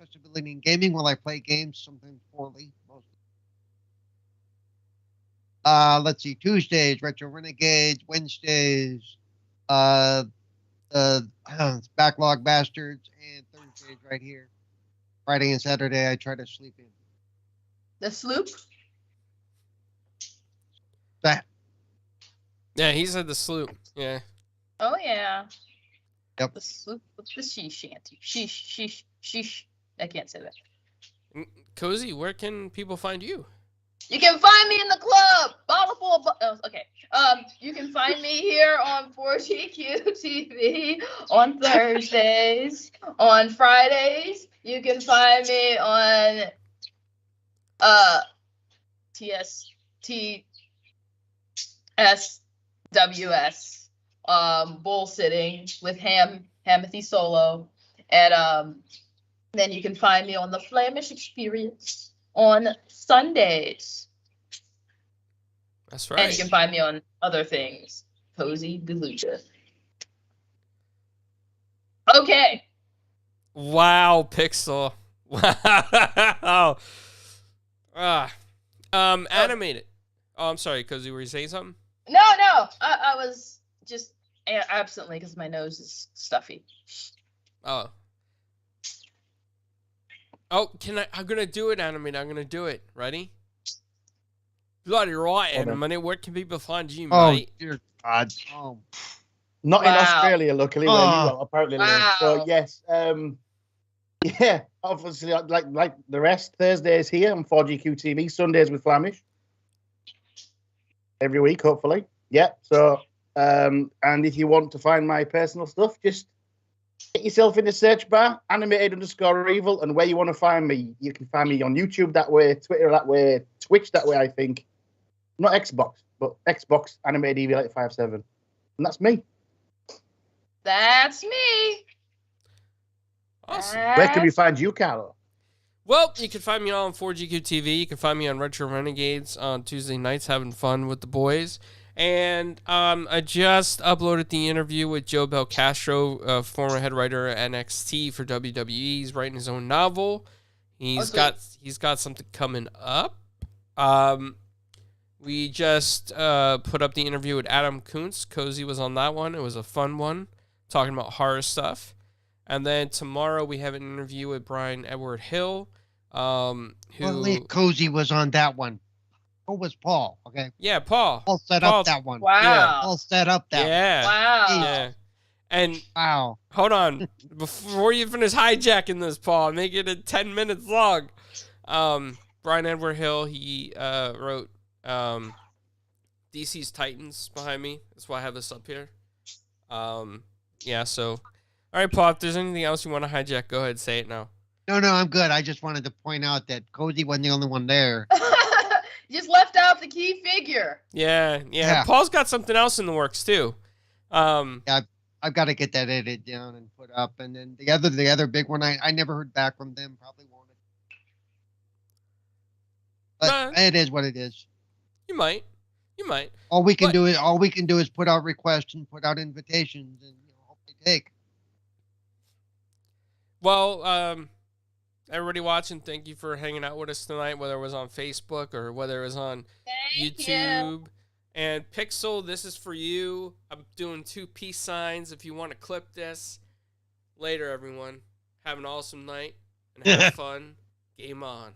accessibility in gaming while I play games, sometimes poorly, mostly. Let's see, Tuesdays, Retro Renegades, Wednesdays, Backlog Bastards, and Thursdays right here. Friday and Saturday, I try to sleep in. The sloop. That. Yeah, he said the sloop. Yeah. Oh yeah. Yep. The sloop with the she shanty. Sheesh. I can't say that. Cozy, where can people find you? You can find me in the club. Bottle full of. Oh, okay. You can find me here on 4GQ TV on Thursdays. On Fridays, you can find me on TSWS bull sitting with Hamathy Solo, and then you can find me on the Flamish Experience on Sundays. That's right. And you can find me on other things. Cozy Galuga. Okay. Wow, Pixel. Wow. Animated. Oh, I'm sorry, Cozy, were you saying something? No. I was just absently because my nose is stuffy. Oh, I'm gonna do it, animated. I'm gonna do it. Ready? Bloody right, animated. Where can people find you, Oh, mate? dear God. Oh. Not in Wow. Australia, luckily. Where you are, apparently. Wow. So yes, yeah, obviously, like the rest, Thursdays here on 4GQ TV, Sundays with Flamish. Every week, hopefully. Yeah. So, and if you want to find my personal stuff, just get yourself in the search bar, animated_evil, and where you want to find me, you can find me on YouTube that way, Twitter that way, Twitch that way, I think. Not Xbox, but Xbox Animated Evil 857. And that's me. That's me. Awesome. Where can we find you, Carlo? Well, you can find me on 4GQ TV. You can find me on Retro Renegades on Tuesday nights having fun with the boys. And I just uploaded the interview with Joe Belcastro, former head writer at NXT for WWE. He's writing his own novel. He's got something coming up. We just put up the interview with Adam Kuntz. Cozy was on that one. It was a fun one, talking about horror stuff. And then tomorrow we have an interview with Brian Edward Hill, Only Cozy was on that one. Who was Paul? Okay. Yeah, Paul. Paul set up that one. Wow. Yeah. Paul set up that Yeah. Wow. Yeah. And Wow. hold on, before you finish hijacking this, Paul, make it 10 minutes long. Brian Edward Hill, he wrote DC's Titans behind me. That's why I have this up here. Yeah, so, all right, Paul, if there's anything else you want to hijack, go ahead, say it now. No, I'm good. I just wanted to point out that Cozy wasn't the only one there. Just left out the key figure. Yeah. Paul's got something else in the works too. I've got to get that edited down and put up. And then the other big one, I never heard back from them. Probably won't. But it is what it is. You might. All we can do is put out requests and put out invitations, and hope they take. Well, everybody watching, thank you for hanging out with us tonight, whether it was on Facebook or whether it was on YouTube. And Pixel, this is for you. I'm doing 2 peace signs if you want to clip this. Later, everyone. Have an awesome night and have fun. Game on.